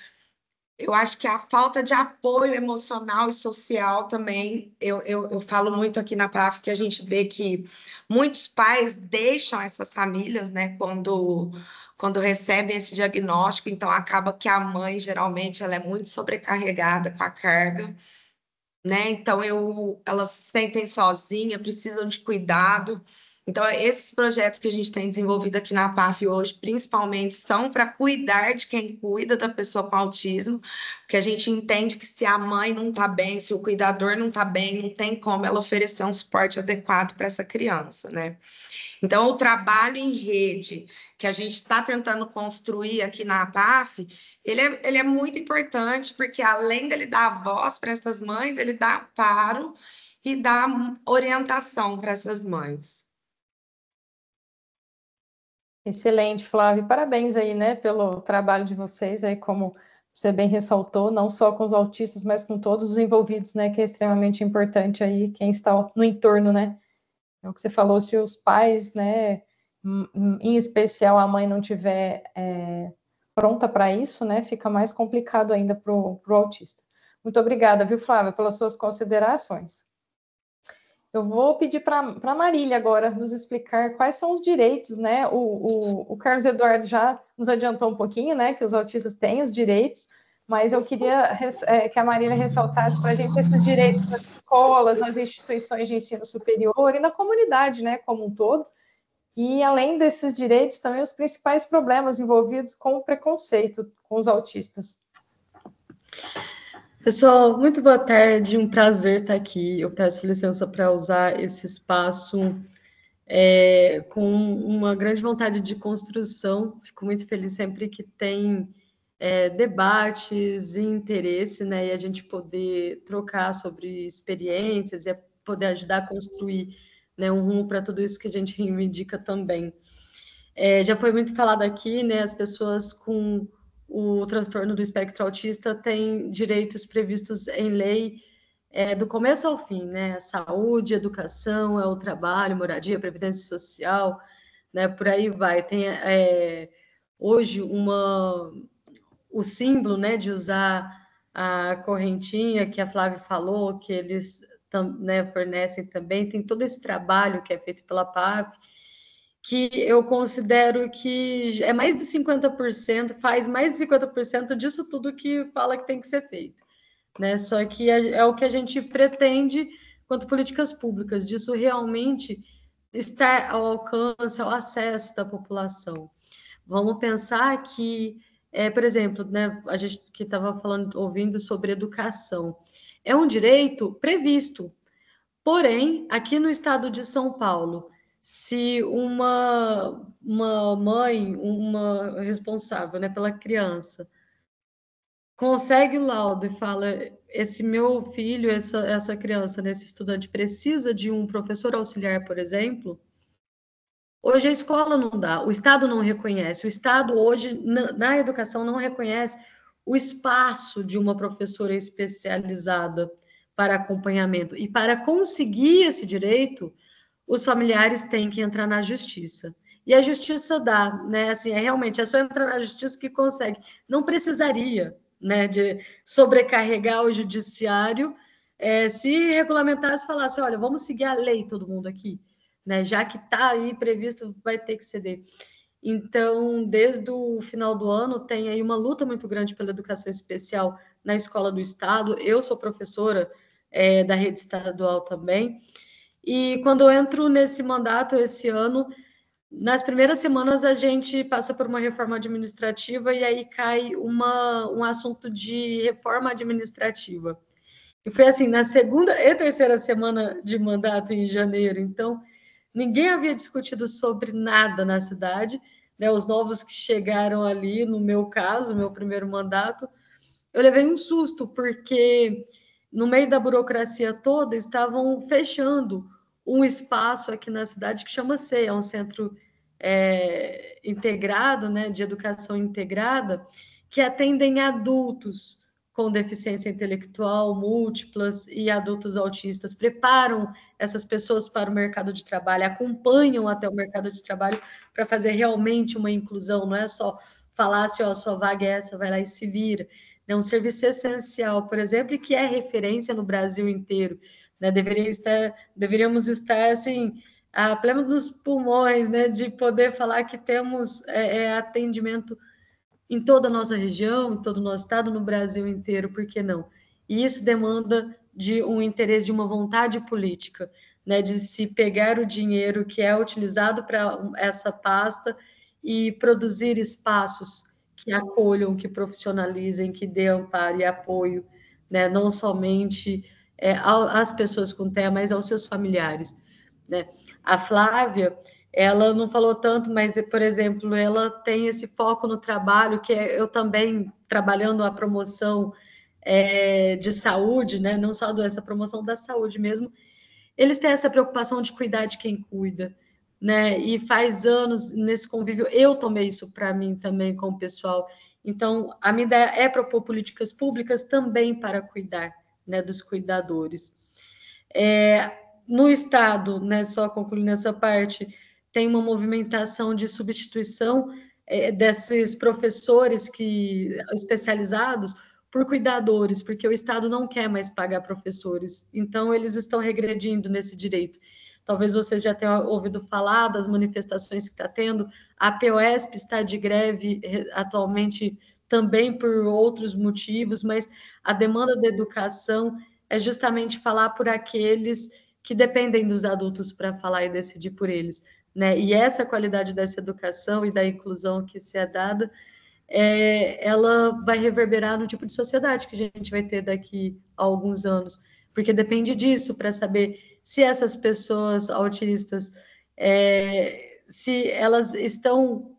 Eu acho que a falta de apoio emocional e social também, eu falo muito aqui na PAF que a gente vê que muitos pais deixam essas famílias, né, quando recebem esse diagnóstico, então acaba que a mãe, geralmente, ela é muito sobrecarregada com a carga, né, então elas se sentem sozinhas, precisam de cuidado. Então, esses projetos que a gente tem desenvolvido aqui na PAF hoje, principalmente, são para cuidar de quem cuida da pessoa com autismo, porque a gente entende que se a mãe não está bem, se o cuidador não está bem, não tem como ela oferecer um suporte adequado para essa criança, né? Então, o trabalho em rede que a gente está tentando construir aqui na PAF, ele é muito importante, porque além dele dar voz para essas mães, ele dá amparo e dá orientação para essas mães. Excelente, Flávia. Parabéns aí, né, pelo trabalho de vocês, aí como você bem ressaltou, não só com os autistas, mas com todos os envolvidos, né, que é extremamente importante aí, quem está no entorno, né? É o que você falou, se os pais, né, em especial a mãe não tiver pronta para isso, né, fica mais complicado ainda para o autista. Muito obrigada, viu, Flávia, pelas suas considerações. Eu vou pedir para a Marília agora nos explicar quais são os direitos, né? O Carlos Eduardo já nos adiantou um pouquinho, né? Que os autistas têm os direitos, mas eu queria que a Marília ressaltasse para a gente esses direitos nas escolas, nas instituições de ensino superior e na comunidade, né? Como um todo. E além desses direitos, também os principais problemas envolvidos com o preconceito com os autistas. Pessoal, muito boa tarde, um prazer estar aqui. Eu peço licença para usar esse espaço com uma grande vontade de construção. Fico muito feliz sempre que tem debates e interesse, né, e a gente poder trocar sobre experiências e poder ajudar a construir, né, um rumo para tudo isso que a gente reivindica também. Já foi muito falado aqui, né, as pessoas com o transtorno do espectro autista têm direitos previstos em lei do começo ao fim, né? Saúde, educação, o trabalho, moradia, previdência social, né? Por aí vai. Tem hoje o o símbolo, né, de usar a correntinha que a Flávia falou, que eles né, fornecem também, tem todo esse trabalho que é feito pela PAF, que eu considero que é mais de 50%, faz mais de 50% disso tudo que fala que tem que ser feito, né? Só que é o que a gente pretende quanto políticas públicas, disso realmente estar ao alcance, ao acesso da população. Vamos pensar que, por exemplo, né, a gente que estava ouvindo sobre educação, é um direito previsto. Porém, aqui no estado de São Paulo, se uma mãe, uma responsável, né, pela criança, consegue o laudo e fala: esse meu filho, essa criança, né, esse estudante precisa de um professor auxiliar, por exemplo, hoje a escola não dá, o Estado não reconhece, o Estado hoje, na educação, não reconhece o espaço de uma professora especializada para acompanhamento. E para conseguir esse direito, os familiares têm que entrar na justiça. E a justiça dá, né? Assim, realmente, é só entrar na justiça que consegue. Não precisaria, né, de sobrecarregar o judiciário, se regulamentasse e falasse: olha, vamos seguir a lei, todo mundo aqui, né? Já que está aí previsto, vai ter que ceder. Então, desde o final do ano, tem aí uma luta muito grande pela educação especial na escola do Estado. Eu sou professora da rede estadual também. E quando eu entro nesse mandato esse ano, nas primeiras semanas a gente passa por uma reforma administrativa e aí cai um assunto de reforma administrativa. E foi assim, na segunda e terceira semana de mandato, em janeiro. Então, ninguém havia discutido sobre nada na cidade, né? Os novos que chegaram ali, no meu caso, meu primeiro mandato, eu levei um susto, porque no meio da burocracia toda estavam fechando um espaço aqui na cidade que chama CEI, é um centro integrado, né, de educação integrada, que atendem adultos com deficiência intelectual múltiplas e adultos autistas, preparam essas pessoas para o mercado de trabalho, acompanham até o mercado de trabalho para fazer realmente uma inclusão, não é só falar assim: ó, sua vaga é essa, vai lá e se vira. É um serviço essencial, por exemplo, e que é referência no Brasil inteiro, né? Deveríamos estar assim, a pleno dos pulmões, né, de poder falar que temos atendimento em toda a nossa região, em todo o nosso estado, no Brasil inteiro, por que não? E isso demanda de um interesse, de uma vontade política, né, de se pegar o dinheiro que é utilizado para essa pasta e produzir espaços que acolham, que profissionalizem, que dê amparo e apoio, né, não somente às pessoas com TEA, mas aos seus familiares, né? A Flávia, ela não falou tanto, mas, por exemplo, ela tem esse foco no trabalho, que eu também, trabalhando a promoção de saúde, né? Não só a doença, a promoção da saúde mesmo, eles têm essa preocupação de cuidar de quem cuida, né? E faz anos nesse convívio, eu tomei isso para mim também com o pessoal. Então, a minha ideia é propor políticas públicas também para cuidar, né, dos cuidadores. No Estado, né, só concluindo essa parte, tem uma movimentação de substituição desses professores especializados por cuidadores, porque o Estado não quer mais pagar professores, então eles estão regredindo nesse direito. Talvez vocês já tenham ouvido falar das manifestações que está tendo, a POSP está de greve atualmente também por outros motivos, mas a demanda da educação é justamente falar por aqueles que dependem dos adultos para falar e decidir por eles, né? E essa qualidade dessa educação e da inclusão que se é dada, ela vai reverberar no tipo de sociedade que a gente vai ter daqui a alguns anos, porque depende disso para saber se essas pessoas autistas, se elas estão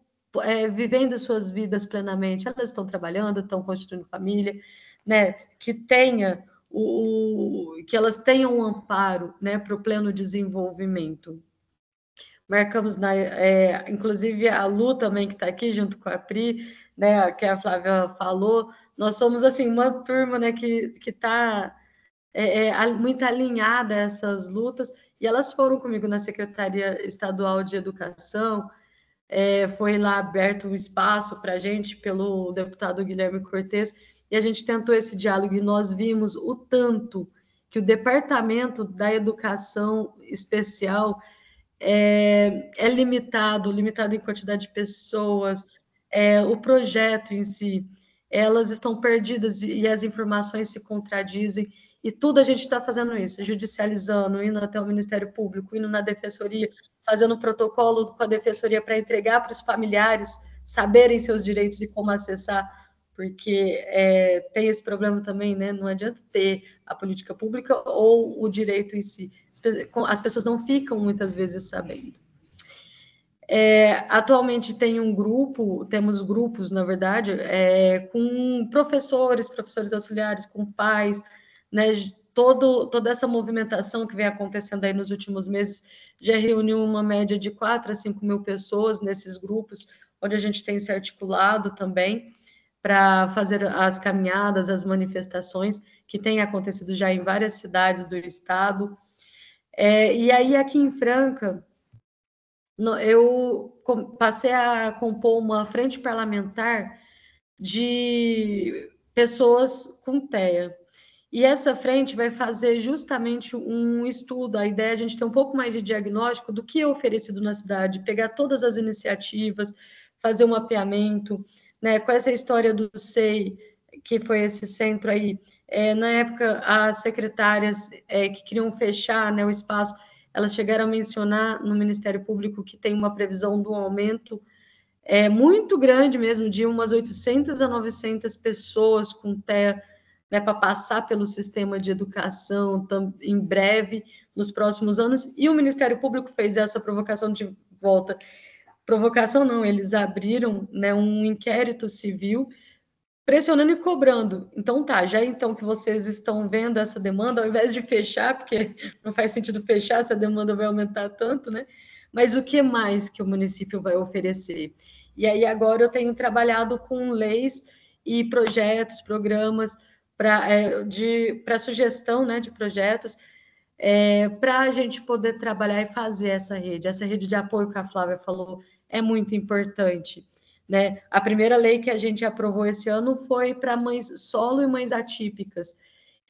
vivendo suas vidas plenamente, elas estão trabalhando, estão construindo família, né? Que tenha que elas tenham um amparo, né, para o pleno desenvolvimento. Marcamos, inclusive a Lu também, que está aqui junto com a Pri, né, que a Flávia falou, nós somos assim uma turma, né, que está muito alinhada a essas lutas, e elas foram comigo na Secretaria Estadual de Educação, foi lá aberto um espaço para a gente pelo deputado Guilherme Cortes, e a gente tentou esse diálogo, e nós vimos o tanto que o Departamento da Educação Especial é limitado em quantidade de pessoas, o projeto em si, elas estão perdidas e as informações se contradizem, e tudo a gente está fazendo isso, judicializando, indo até o Ministério Público, indo na Defensoria, fazendo protocolo com a Defensoria para entregar para os familiares saberem seus direitos e como acessar, porque tem esse problema também, né? Não adianta ter a política pública ou o direito em si. As pessoas não ficam muitas vezes sabendo. Atualmente temos grupos, na verdade, com professores auxiliares, com pais, né? Toda essa movimentação que vem acontecendo aí nos últimos meses já reuniu uma média de 4 a 5 mil pessoas nesses grupos, onde a gente tem se articulado também para fazer as caminhadas, as manifestações que têm acontecido já em várias cidades do estado. E aí, aqui em Franca, eu passei a compor uma frente parlamentar de pessoas com TEA. E essa frente vai fazer justamente um estudo, a ideia é a gente ter um pouco mais de diagnóstico do que é oferecido na cidade, pegar todas as iniciativas, fazer um mapeamento, né, com essa história do SEI, que foi esse centro aí. Na época, as secretárias que queriam fechar, né, o espaço, elas chegaram a mencionar no Ministério Público que tem uma previsão de um aumento muito grande mesmo, de umas 800 a 900 pessoas com TEA, né, para passar pelo sistema de educação em breve, nos próximos anos, e o Ministério Público fez essa provocação de volta. Provocação não, eles abriram, né, um inquérito civil, pressionando e cobrando. Então tá, já então que vocês estão vendo essa demanda, ao invés de fechar, porque não faz sentido fechar, essa demanda vai aumentar tanto, né? Mas o que mais que o município vai oferecer? E aí agora eu tenho trabalhado com leis e projetos, programas para sugestão, né, de projetos, para a gente poder trabalhar e fazer essa rede de apoio que a Flávia falou é muito importante, né? A primeira lei que a gente aprovou esse ano foi para mães solo e mães atípicas.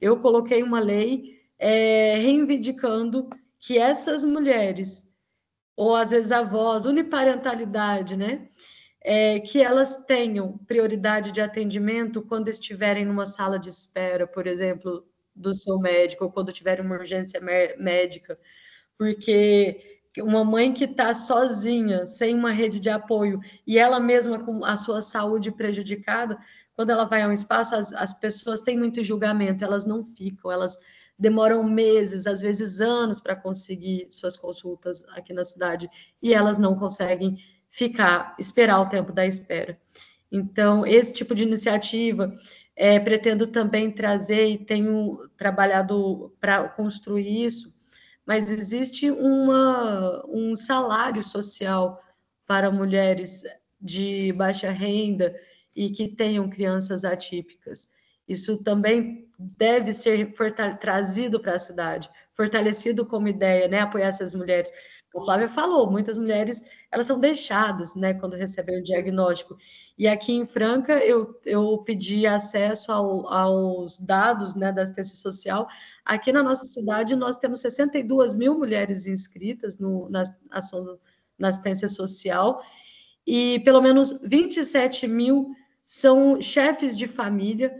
Eu coloquei uma lei reivindicando que essas mulheres, ou às vezes avós, uniparentalidade, né? Que elas tenham prioridade de atendimento quando estiverem numa sala de espera, por exemplo, do seu médico, ou quando tiverem uma urgência médica, porque uma mãe que está sozinha, sem uma rede de apoio, e ela mesma com a sua saúde prejudicada, quando ela vai a um espaço, as pessoas têm muito julgamento, elas não ficam, elas demoram meses, às vezes anos, para conseguir suas consultas aqui na cidade, e elas não conseguem esperar o tempo da espera. Então, esse tipo de iniciativa, pretendo também trazer, e tenho trabalhado para construir isso, mas existe um salário social para mulheres de baixa renda e que tenham crianças atípicas. Isso também deve ser trazido para a cidade, fortalecido como ideia, né? Apoiar essas mulheres. O Flávio falou, muitas mulheres elas são deixadas, né, quando recebem o diagnóstico. E aqui em Franca, eu pedi acesso aos dados, né, da assistência social. Aqui na nossa cidade, nós temos 62 mil mulheres inscritas na assistência social, e pelo menos 27 mil são chefes de família,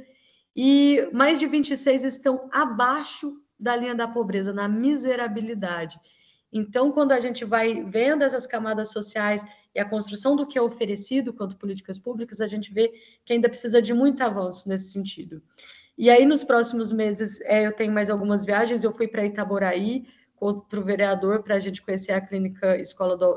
e mais de 26 estão abaixo da linha da pobreza, na miserabilidade. Então, quando a gente vai vendo essas camadas sociais e a construção do que é oferecido quanto políticas públicas, a gente vê que ainda precisa de muito avanço nesse sentido. E aí, nos próximos meses, eu tenho mais algumas viagens. Eu fui para Itaboraí com outro vereador para a gente conhecer a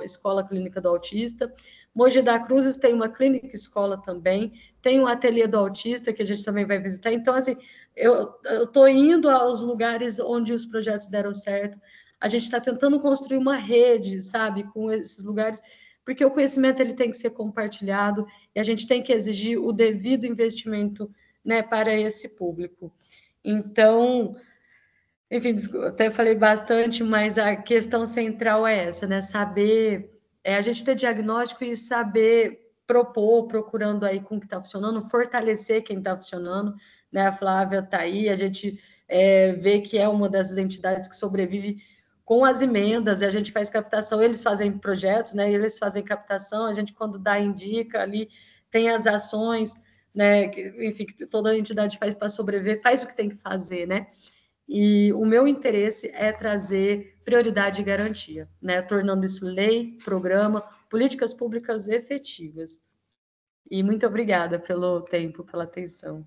escola clínica do autista. Mogi das Cruzes tem uma clínica escola também, tem um ateliê do autista que a gente também vai visitar. Então, assim, eu estou indo aos lugares onde os projetos deram certo. A gente está tentando construir uma rede, sabe, com esses lugares, porque o conhecimento ele tem que ser compartilhado e a gente tem que exigir o devido investimento, né, para esse público. Então, enfim, até falei bastante, mas a questão central é essa, né, saber a gente ter diagnóstico e saber propor, procurando aí com o que está funcionando, fortalecer quem está funcionando, né? A Flávia está aí, a gente vê que é uma dessas entidades que sobrevive com as emendas, e a gente faz captação, eles fazem projetos, né? Eles fazem captação, a gente, quando dá, indica ali, tem as ações, né? Enfim, que toda entidade faz para sobreviver, faz o que tem que fazer, né? E o meu interesse é trazer prioridade e garantia, né? Tornando isso lei, programa, políticas públicas efetivas. E muito obrigada pelo tempo, pela atenção.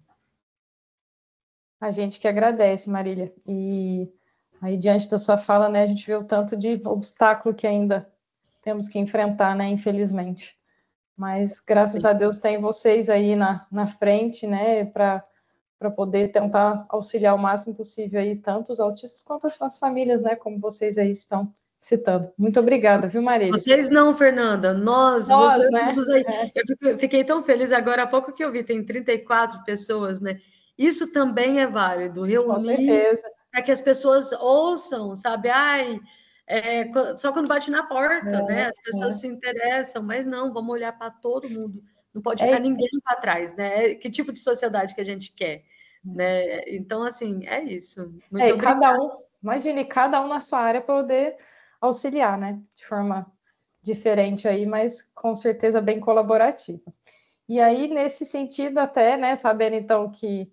A gente que agradece, Marília. E aí, diante da sua fala, né, a gente vê o tanto de obstáculo que ainda temos que enfrentar, né, infelizmente. Mas, graças a Deus, tem vocês aí na frente, né, para poder tentar auxiliar o máximo possível aí, tanto os autistas quanto as famílias, né, como vocês aí estão citando. Muito obrigada, viu, Marília? Vocês não, Fernanda, nós vocês né? todos aí. Eu fiquei tão feliz agora, há pouco que eu vi, tem 34 pessoas, né? Isso também é válido, reunir para que as pessoas ouçam, sabe? Ai, só quando bate na porta, né? As pessoas se interessam, mas não, vamos olhar para todo mundo. Não pode ficar ninguém para trás, né? Que tipo de sociedade que a gente quer, né? Então, assim, é isso. Muito obrigada. Imagine cada um na sua área poder auxiliar, né? De forma diferente aí, mas com certeza bem colaborativa. E aí, nesse sentido, até, né, sabendo então que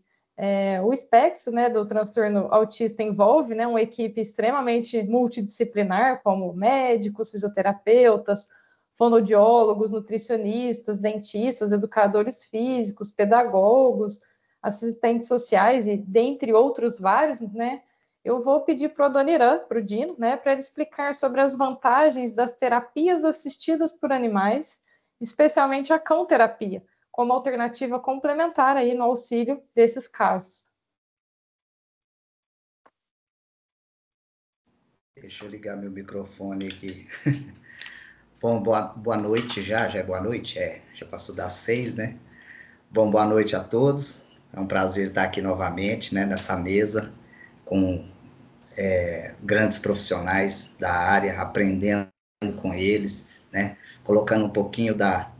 o espectro, né, do transtorno autista envolve, né, uma equipe extremamente multidisciplinar, como médicos, fisioterapeutas, fonoaudiólogos, nutricionistas, dentistas, educadores físicos, pedagogos, assistentes sociais e dentre outros vários, né? Eu vou pedir para o Adoniran, para o Dino, né, para ele explicar sobre as vantagens das terapias assistidas por animais, especialmente a cão-terapia, como alternativa complementar aí no auxílio desses casos. Deixa eu ligar meu microfone aqui. Bom, boa noite já é boa noite? Já passou das 6, né? Bom, boa noite a todos. É um prazer estar aqui novamente, né, nessa mesa, com grandes profissionais da área, aprendendo com eles, né? Colocando um pouquinho da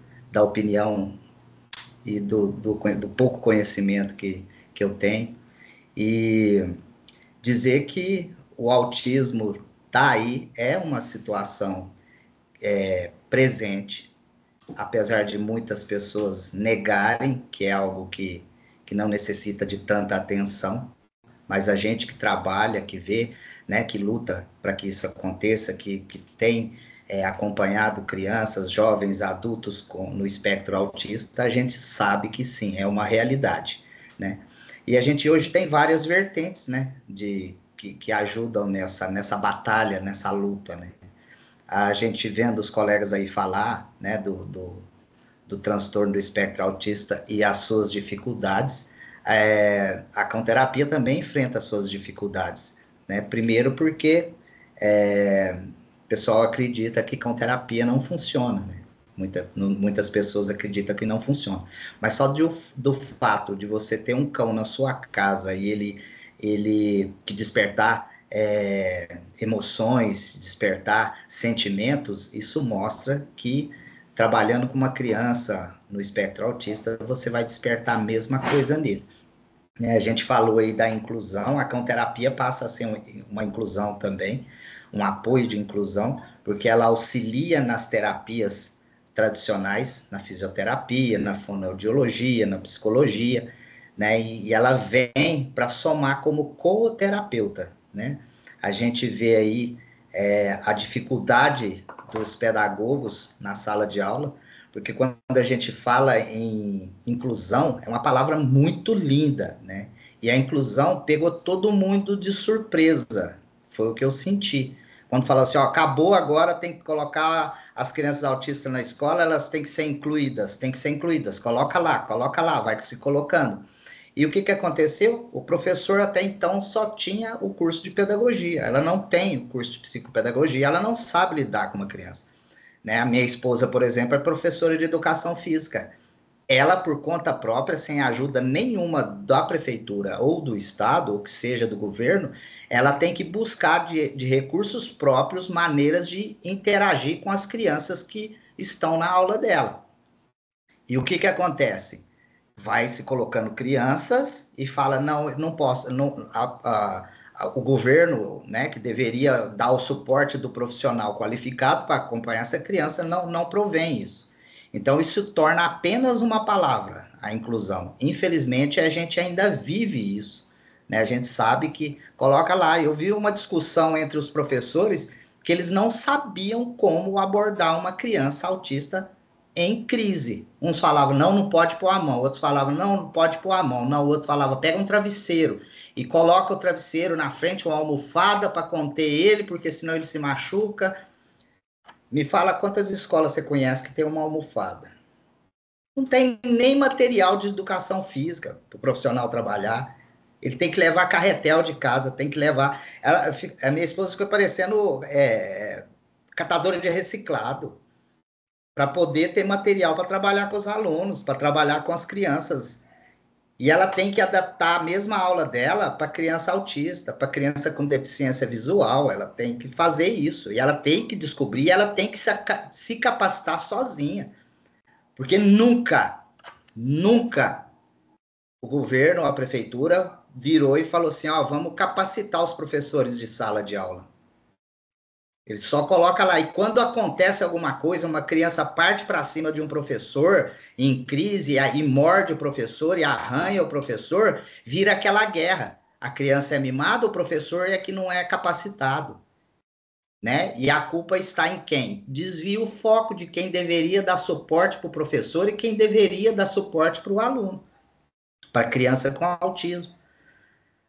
opinião e do pouco conhecimento que eu tenho. E dizer que o autismo está aí, é uma situação presente, apesar de muitas pessoas negarem que é algo que não necessita de tanta atenção, mas a gente que trabalha, que vê, né, que luta para que isso aconteça, que tem acompanhado crianças, jovens, adultos no espectro autista, a gente sabe que sim, é uma realidade, né? E a gente hoje tem várias vertentes, né, que ajudam nessa batalha, nessa luta, né? A gente vendo os colegas aí falar, né, do transtorno do espectro autista e as suas dificuldades, a cão-terapia também enfrenta as suas dificuldades, né? Primeiro porque o pessoal acredita que cão-terapia não funciona, né? Muitas pessoas acreditam que não funciona, mas só do fato de você ter um cão na sua casa e ele te despertar emoções, despertar sentimentos, isso mostra que trabalhando com uma criança no espectro autista, você vai despertar a mesma coisa nele. A gente falou aí da inclusão, a cão-terapia passa a ser uma inclusão também, um apoio de inclusão, porque ela auxilia nas terapias tradicionais, na fisioterapia, na fonoaudiologia, na psicologia, né? E ela vem para somar como co-terapeuta, né? A gente vê aí a dificuldade dos pedagogos na sala de aula, porque quando a gente fala em inclusão, é uma palavra muito linda, né? E a inclusão pegou todo mundo de surpresa, foi o que eu senti. Quando fala assim, ó, acabou agora, tem que colocar as crianças autistas na escola, elas têm que ser incluídas, coloca lá, vai se colocando. E o que aconteceu? O professor até então só tinha o curso de pedagogia, ela não tem o curso de psicopedagogia, ela não sabe lidar com uma criança. Né? A minha esposa, por exemplo, é professora de educação física. ela, por conta própria, sem ajuda nenhuma da prefeitura ou do estado, ou que seja do governo, ela tem que buscar de recursos próprios maneiras de interagir com as crianças que estão na aula dela. E o que acontece? Vai se colocando crianças e fala, não posso, o governo, né, que deveria dar o suporte do profissional qualificado para acompanhar essa criança, não provém isso. Então, isso torna apenas uma palavra, a inclusão. Infelizmente, a gente ainda vive isso, né? A gente sabe que, coloca lá, eu vi uma discussão entre os professores que eles não sabiam como abordar uma criança autista em crise. Uns falavam, não pode pôr a mão. Outros falavam, não pode pôr a mão. Não, o outro falava, pega um travesseiro e coloca o travesseiro na frente, uma almofada para conter ele, porque senão ele se machuca. Me fala quantas escolas você conhece que tem uma almofada. Não tem nem material de educação física para o profissional trabalhar. Ele tem que levar carretel de casa, tem que levar... A minha esposa ficou parecendo catadora de reciclado, para poder ter material para trabalhar com os alunos, para trabalhar com as crianças. E ela tem que adaptar a mesma aula dela para criança autista, para criança com deficiência visual. Ela tem que fazer isso. E ela tem que descobrir, ela tem que se capacitar sozinha. Porque nunca o governo, a prefeitura, virou e falou assim, vamos capacitar os professores de sala de aula. Ele só coloca lá, e quando acontece alguma coisa, uma criança parte para cima de um professor em crise e morde o professor e arranha o professor, vira aquela guerra. A criança é mimada, o professor é que não é capacitado, né? E a culpa está em quem? Desvia o foco de quem deveria dar suporte para o professor e quem deveria dar suporte para o aluno, para a criança com autismo.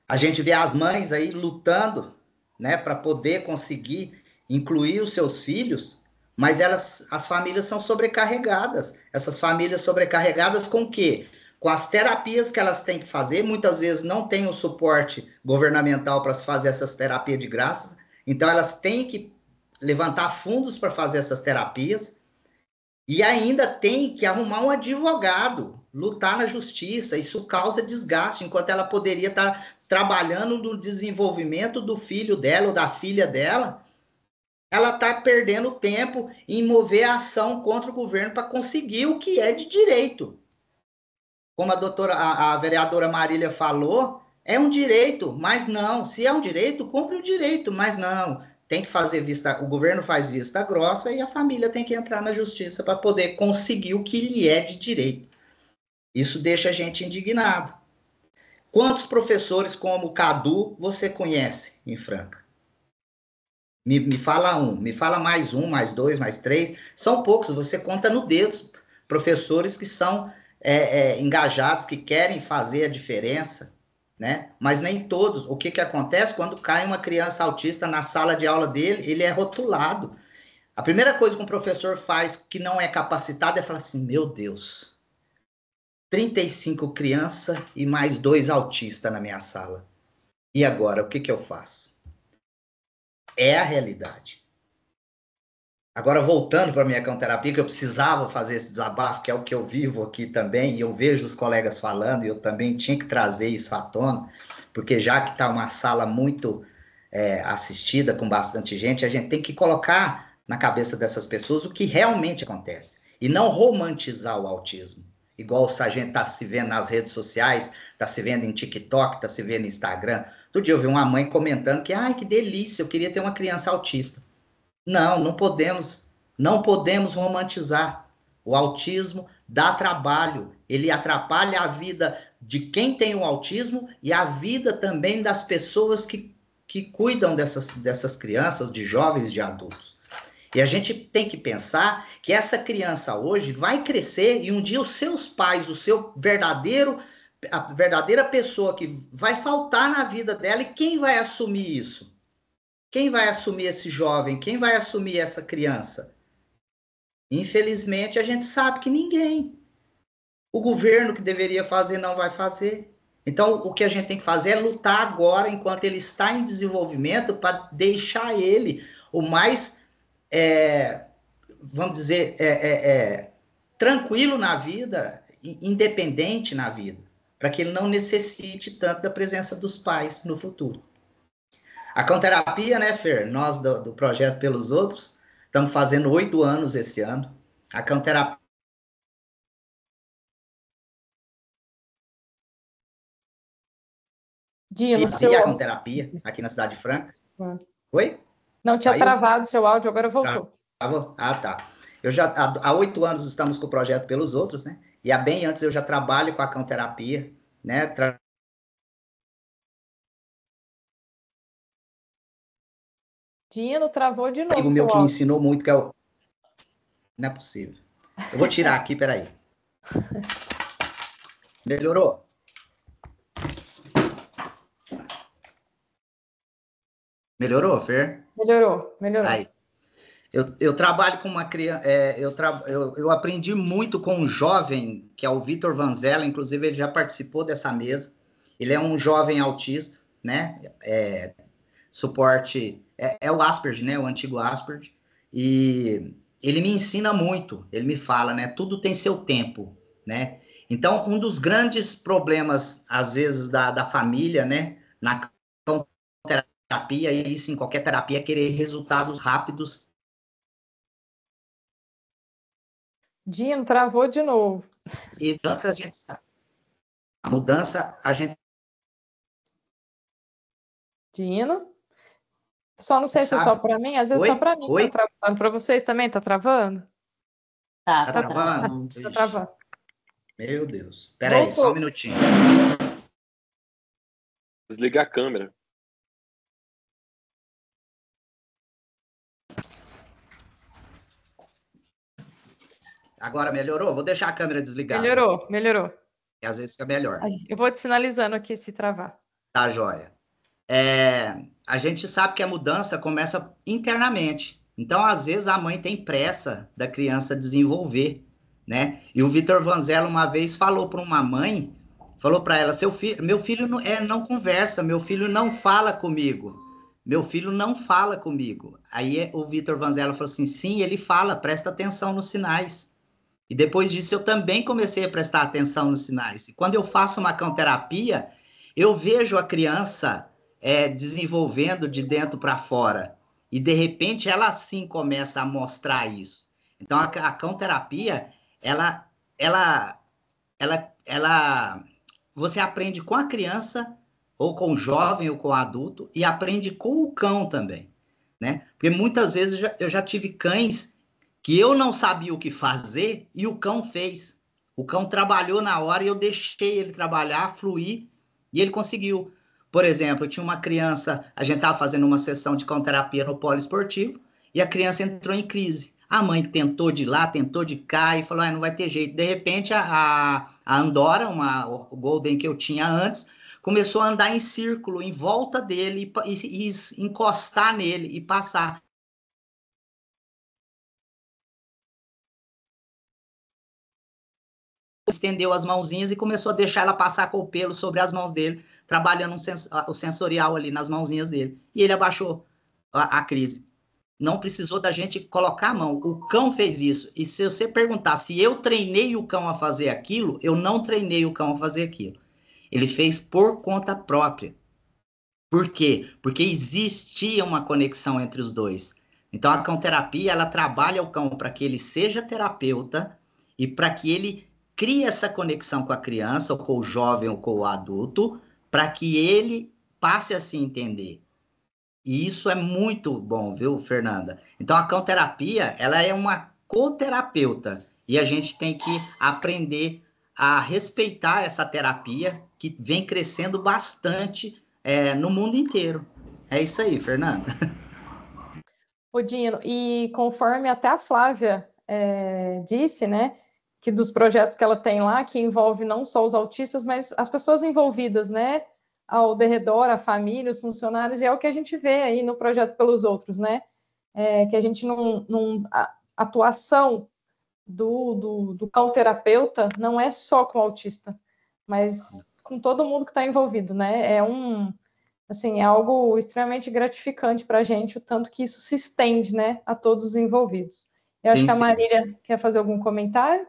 A gente vê as mães aí lutando, né, para poder conseguir incluir os seus filhos, mas as famílias são sobrecarregadas. Essas famílias sobrecarregadas com o quê? Com as terapias que elas têm que fazer, muitas vezes não tem o suporte governamental para se fazer essas terapias de graça, então elas têm que levantar fundos para fazer essas terapias, e ainda tem que arrumar um advogado, lutar na justiça. Isso causa desgaste, enquanto ela poderia estar trabalhando no desenvolvimento do filho dela ou da filha dela. Ela está perdendo tempo em mover a ação contra o governo para conseguir o que é de direito. Como a vereadora Marília falou, é um direito, mas não. Se é um direito, cumpre o direito, mas não. Tem que fazer o governo faz vista grossa e a família tem que entrar na justiça para poder conseguir o que lhe é de direito. Isso deixa a gente indignado. Quantos professores como o Cadu você conhece em Franca? Me fala me fala mais dois, mais três. São poucos, você conta no dedo professores que são engajados, que querem fazer a diferença, né? Mas nem todos. O que acontece quando cai uma criança autista na sala de aula dele? Ele é rotulado. A primeira coisa que um professor faz que não é capacitado é falar assim, meu Deus, 35 crianças e mais 2 autistas na minha sala. E agora, o que eu faço? É a realidade. Agora, voltando para a minha canterapia, que eu precisava fazer esse desabafo, que é o que eu vivo aqui também, e eu vejo os colegas falando, e eu também tinha que trazer isso à tona, porque já que está uma sala muito assistida, com bastante gente, a gente tem que colocar na cabeça dessas pessoas o que realmente acontece, e não romantizar o autismo. Igual a gente está se vendo nas redes sociais, está se vendo em TikTok, está se vendo no Instagram. Outro dia eu vi uma mãe comentando que, ai, que delícia, eu queria ter uma criança autista. Não podemos romantizar. O autismo dá trabalho, ele atrapalha a vida de quem tem o autismo e a vida também das pessoas que cuidam dessas crianças, de jovens, de adultos. E a gente tem que pensar que essa criança hoje vai crescer e um dia os seus pais, a verdadeira pessoa que vai faltar na vida dela, e quem vai assumir isso? Quem vai assumir esse jovem? Quem vai assumir essa criança? Infelizmente, a gente sabe que ninguém. O governo que deveria fazer não vai fazer. Então, o que a gente tem que fazer é lutar agora, enquanto ele está em desenvolvimento, para deixar ele o mais, vamos dizer, tranquilo na vida independente na vida, para que ele não necessite tanto da presença dos pais no futuro. A cãoterapia, né, Fer? Nós do Projeto Pelos Outros, estamos fazendo 8 anos esse ano. A cãoterapia. Dino, Fazia a cãoterapia aqui na Cidade de Franca. Oi? Não tinha Saiu? travado seu áudio, agora voltou. Travou? Ah, tá. Eu já há 8 anos estamos com o Projeto Pelos Outros, né? E há bem antes eu já trabalho com a cãoterapia, né? Dino, travou de novo Amigo seu meu que me áudio. ensinou muito, que é o... Não é possível. Eu vou tirar aqui, peraí. Melhorou? Melhorou, Fer? Melhorou. Aí. Eu trabalho com uma criança, eu aprendi muito com um jovem, que é o Vitor Vanzella, inclusive ele já participou dessa mesa. Ele é um jovem autista, né? Suporte, é o Asperger, né? O antigo Asperger. E ele me ensina muito, ele me fala, né? Tudo tem seu tempo, né? Então, um dos grandes problemas, às vezes, da família, né? Na terapia, e isso em qualquer terapia, é querer resultados rápidos. Dino, travou de novo. E mudança, a gente sabe. A mudança, a gente Dino? Só não sei se é só sabe. para mim, às vezes Oi? só para mim Oi? tá travando. Para vocês também tá travando? Tá, Tá tá travando? travando. Tá Ixi, travando. meu Deus. Espera aí, só um minutinho. Desliga a câmera. Agora melhorou? Vou deixar a câmera desligada. Melhorou. Que às vezes fica melhor. Eu vou te sinalizando aqui se travar. Tá, joia. A gente sabe que a mudança começa internamente. Então, às vezes, a mãe tem pressa da criança desenvolver, né? E o Vitor Vanzella uma vez falou para uma mãe, falou para ela, meu filho não conversa, meu filho não fala comigo. Meu filho não fala comigo. Aí o Vitor Vanzella falou assim, sim, ele fala, presta atenção nos sinais. E depois disso eu também comecei a prestar atenção nos sinais. E quando eu faço uma cãoterapia, eu vejo a criança desenvolvendo de dentro para fora. E de repente ela sim começa a mostrar isso. Então a cãoterapia, você aprende com a criança, ou com o jovem, ou com o adulto, e aprende com o cão também, né? Porque muitas vezes eu já tive cães que eu não sabia o que fazer e o cão fez. O cão trabalhou na hora e eu deixei ele trabalhar, fluir, e ele conseguiu. Por exemplo, eu tinha uma criança, a gente estava fazendo uma sessão de cãoterapia no polo esportivo, e a criança entrou em crise. A mãe tentou de lá, tentou de cá, e falou, não vai ter jeito. De repente, a Andora, o Golden que eu tinha antes, começou a andar em círculo, em volta dele, e encostar nele, e passar. Estendeu as mãozinhas e começou a deixar ela passar com o pelo sobre as mãos dele, trabalhando o sensorial ali nas mãozinhas dele. E ele abaixou a crise. Não precisou da gente colocar a mão. O cão fez isso. E se você perguntar se eu treinei o cão a fazer aquilo, eu não treinei o cão a fazer aquilo. Ele fez por conta própria. Por quê? Porque existia uma conexão entre os dois. Então, a cãoterapia, ela trabalha o cão para que ele seja terapeuta e para que ele crie essa conexão com a criança, ou com o jovem, ou com o adulto, para que ele passe a se entender. E isso é muito bom, viu, Fernanda? Então, a cãoterapia, ela é uma coterapeuta. E a gente tem que aprender a respeitar essa terapia, que vem crescendo bastante no mundo inteiro. É isso aí, Fernanda. Ô, Dino, e conforme até a Flávia disse, né, que dos projetos que ela tem lá, que envolve não só os autistas, mas as pessoas envolvidas, né, ao derredor, a família, os funcionários, e é o que a gente vê aí no Projeto Pelos Outros, né, que a gente a atuação do cão-terapeuta não é só com o autista, mas com todo mundo que está envolvido, né, assim, é algo extremamente gratificante para a gente, o tanto que isso se estende, né, a todos os envolvidos. Eu acho que a Marília quer fazer algum comentário.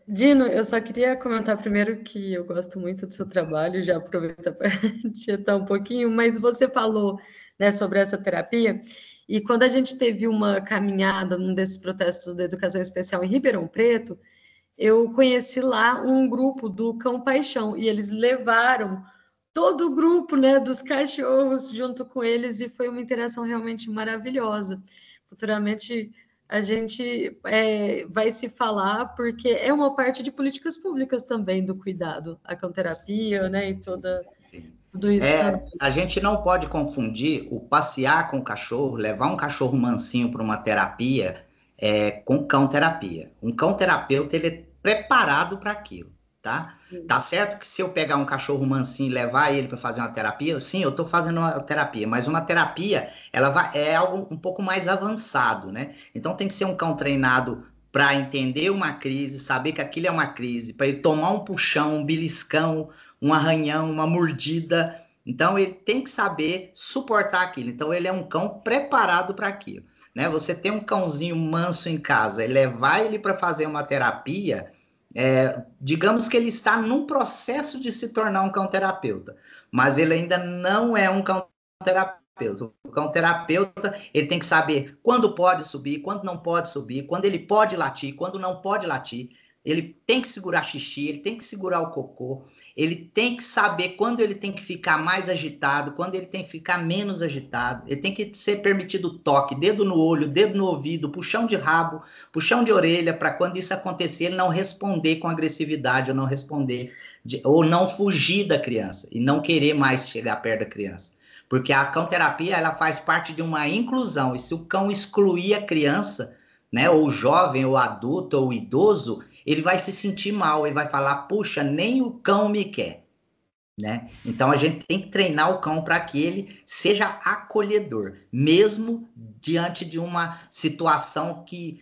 Dino, eu só queria comentar primeiro que eu gosto muito do seu trabalho, já aproveito para tietar um pouquinho, mas você falou, né, sobre essa terapia, e quando a gente teve uma caminhada num desses protestos da educação especial em Ribeirão Preto, eu conheci lá um grupo do Cão Paixão, e eles levaram todo o grupo, né, dos cachorros junto com eles, e foi uma interação realmente maravilhosa. Futuramente a gente vai se falar, porque é uma parte de políticas públicas também do cuidado, a canterapia, né, e tudo isso também. A gente não pode confundir o passear com o cachorro, levar um cachorro mansinho para uma terapia, com cão-terapia. Um cão-terapeuta, ele é preparado para aquilo, tá? Tá certo que se eu pegar um cachorro mansinho e levar ele para fazer uma terapia, sim, eu estou fazendo uma terapia, mas uma terapia, é algo um pouco mais avançado, né? Então tem que ser um cão treinado para entender uma crise, saber que aquilo é uma crise, para ele tomar um puxão, um beliscão, um arranhão, uma mordida. Então, ele tem que saber suportar aquilo. Então, ele é um cão preparado para aquilo. Né? Você tem um cãozinho manso em casa e levar ele para fazer uma terapia, digamos que ele está num processo de se tornar um cão terapeuta, mas ele ainda não é um cão terapeuta. O cão terapeuta, ele tem que saber quando pode subir, quando não pode subir, quando ele pode latir, quando não pode latir. Ele tem que segurar xixi, ele tem que segurar o cocô, ele tem que saber quando ele tem que ficar mais agitado, quando ele tem que ficar menos agitado, ele tem que ser permitido toque, dedo no olho, dedo no ouvido, puxão de rabo, puxão de orelha, para quando isso acontecer, ele não responder com agressividade, ou não responder, ou não fugir da criança, e não querer mais chegar perto da criança. Porque a cão-terapia, ela faz parte de uma inclusão, e se o cão excluir a criança, né, ou o jovem, ou o adulto, ou o idoso, ele vai se sentir mal, ele vai falar, puxa, nem o cão me quer, né? Então a gente tem que treinar o cão para que ele seja acolhedor, mesmo diante de uma situação que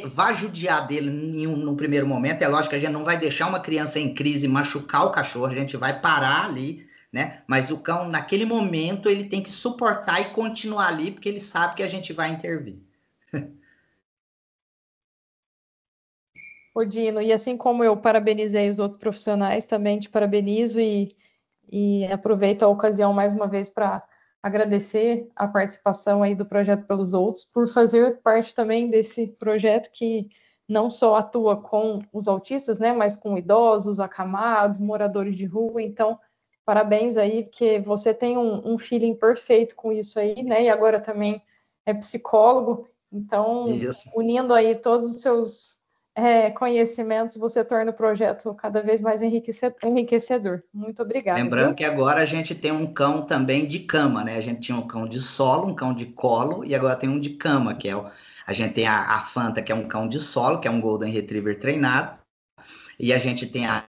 vá judiar dele num primeiro momento. É lógico que a gente não vai deixar uma criança em crise machucar o cachorro, a gente vai parar ali, né? Mas o cão, naquele momento, ele tem que suportar e continuar ali, porque ele sabe que a gente vai intervir. Ô, Dino, e assim como eu parabenizei os outros profissionais, também te parabenizo e aproveito a ocasião mais uma vez para agradecer a participação aí do Projeto Pelos Outros, por fazer parte também desse projeto que não só atua com os autistas, né, mas com idosos, acamados, moradores de rua. Então, parabéns aí, porque você tem um feeling perfeito com isso aí, né, e agora também é psicólogo. Então, Isso. unindo aí todos os seus conhecimentos, você torna o projeto cada vez mais enriquecedor. Muito obrigada. Lembrando Viu? que agora a gente tem um cão também de cama, né? A gente tinha um cão de solo, um cão de colo, e agora tem um de cama, que a gente tem a Fanta, que é um cão de solo, que é um Golden Retriever treinado, e a gente tem a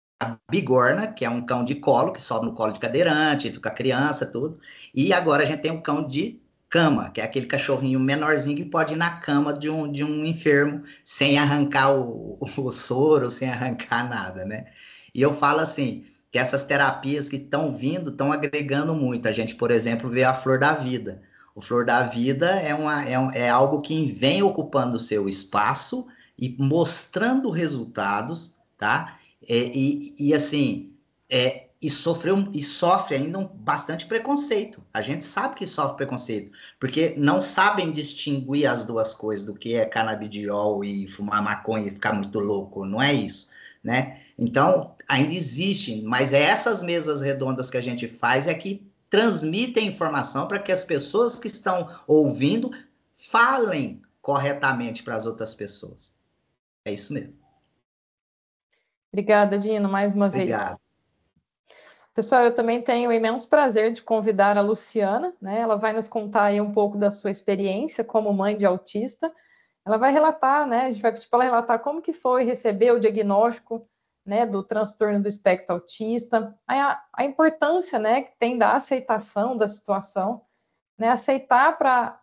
Bigorna, que é um cão de colo, que sobe no colo de cadeirante, fica criança, tudo. E agora a gente tem um cão de cama, que é aquele cachorrinho menorzinho que pode ir na cama de um enfermo sem arrancar o soro, sem arrancar nada, né? E eu falo assim, que essas terapias que estão vindo, estão agregando muito. A gente, por exemplo, vê a Flor da Vida. O Flor da Vida é algo que vem ocupando o seu espaço e mostrando resultados, tá? Assim, sofre ainda bastante preconceito. A gente sabe que sofre preconceito, porque não sabem distinguir as duas coisas, do que é canabidiol e fumar maconha e ficar muito louco, não é isso, né? Então, ainda existe, mas essas mesas redondas que a gente faz que transmitem informação para que as pessoas que estão ouvindo falem corretamente para as outras pessoas. É isso mesmo. Obrigada, Dino, mais uma vez. Obrigado. Pessoal, eu também tenho o imenso prazer de convidar a Luciana, né? Ela vai nos contar aí um pouco da sua experiência como mãe de autista. Ela vai relatar, né? A gente vai pedir para ela relatar como que foi receber o diagnóstico, né, do transtorno do espectro autista, a importância, né, que tem da aceitação da situação, né? Aceitar para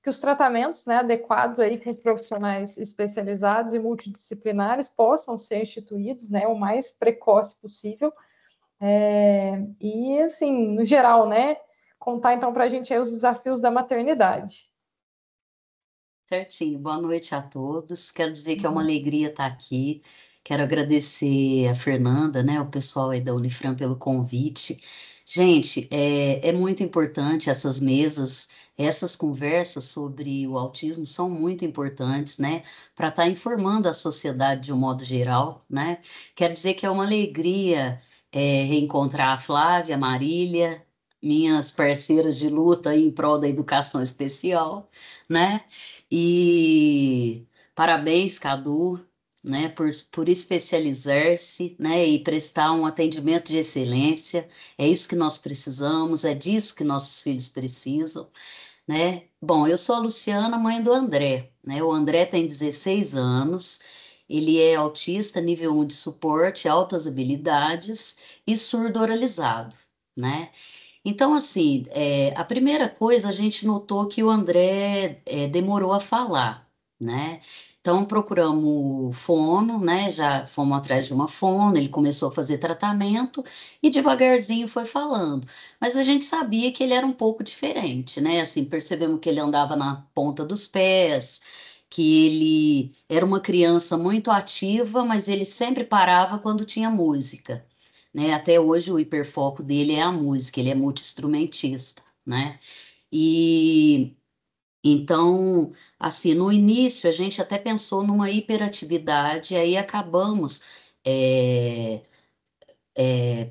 que os tratamentos, né, adequados aí com os profissionais especializados e multidisciplinares possam ser instituídos, né, o mais precoce possível. E, assim, no geral, né, contar então para a gente aí os desafios da maternidade. Certinho. Boa noite a todos. Quero dizer que é uma alegria estar aqui. Quero agradecer a Fernanda, né, o pessoal aí da Unifran pelo convite. Gente, é muito importante essas mesas, essas conversas sobre o autismo são muito importantes, né, para estar informando a sociedade de um modo geral, né. Quero dizer que é uma alegria reencontrar a Flávia, a Marília, minhas parceiras de luta aí em prol da educação especial, né? E parabéns, Cadu, né, por especializar-se, né, e prestar um atendimento de excelência. É isso que nós precisamos, é disso que nossos filhos precisam, né? Bom, eu sou a Luciana, mãe do André, né? O André tem 16 anos, ele é autista nível 1 de suporte, altas habilidades e surdo oralizado, né? Então, assim, a primeira coisa, a gente notou que o André demorou a falar, né? Então, procuramos fono, né? Já fomos atrás de uma fono, ele começou a fazer tratamento e devagarzinho foi falando. Mas a gente sabia que ele era um pouco diferente, né? Assim, percebemos que ele andava na ponta dos pés, que ele era uma criança muito ativa, mas ele sempre parava quando tinha música, né? Até hoje o hiperfoco dele é a música, ele é multi-instrumentista, né? E então, assim, no início a gente até pensou numa hiperatividade, aí acabamos é,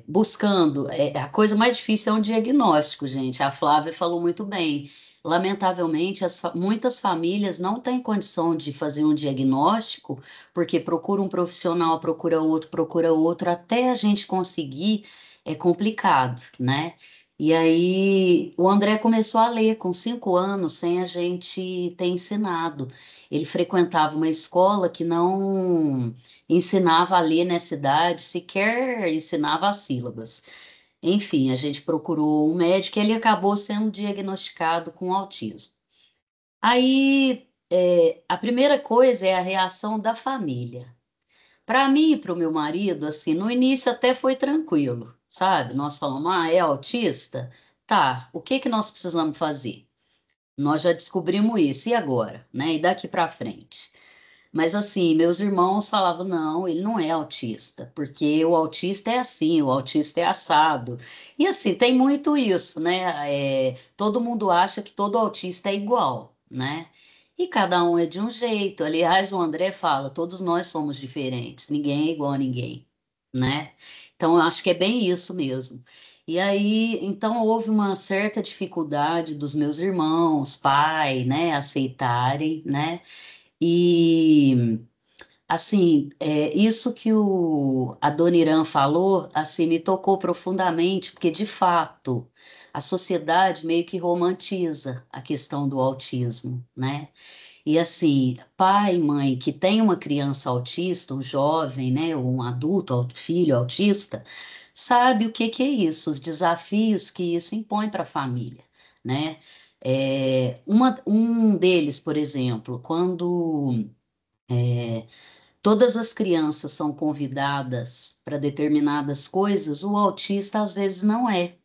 buscando. A coisa mais difícil é um diagnóstico, gente. A Flávia falou muito bem. Lamentavelmente, muitas famílias não têm condição de fazer um diagnóstico, porque procura um profissional, procura outro, até a gente conseguir é complicado, né? E aí o André começou a ler com 5 anos, sem a gente ter ensinado. Ele frequentava uma escola que não ensinava a ler nessa idade, sequer ensinava as sílabas. Enfim, a gente procurou um médico e ele acabou sendo diagnosticado com autismo. Aí, a primeira coisa é a reação da família. Para mim e para o meu marido, assim, no início até foi tranquilo, sabe? Nós falamos, é autista? Tá, o que que nós precisamos fazer? Nós já descobrimos isso, e agora, né? E daqui para frente? Mas assim, meus irmãos falavam, não, ele não é autista, porque o autista é assim, o autista é assado. E assim, tem muito isso, né? Todo mundo acha que todo autista é igual, né? E cada um é de um jeito. Aliás, o André fala, todos nós somos diferentes, ninguém é igual a ninguém, né? Então, eu acho que é bem isso mesmo. E aí, então, houve uma certa dificuldade dos meus irmãos, pai, né, aceitarem, né? E assim, isso que a Dona Irã falou, assim, me tocou profundamente, porque de fato a sociedade meio que romantiza a questão do autismo, né? E assim, pai e mãe que tem uma criança autista, um jovem, né, ou um adulto, filho autista, sabe o que que é isso, os desafios que isso impõe para a família, né? Um deles, por exemplo, quando todas as crianças são convidadas para determinadas coisas, o autista às vezes não é.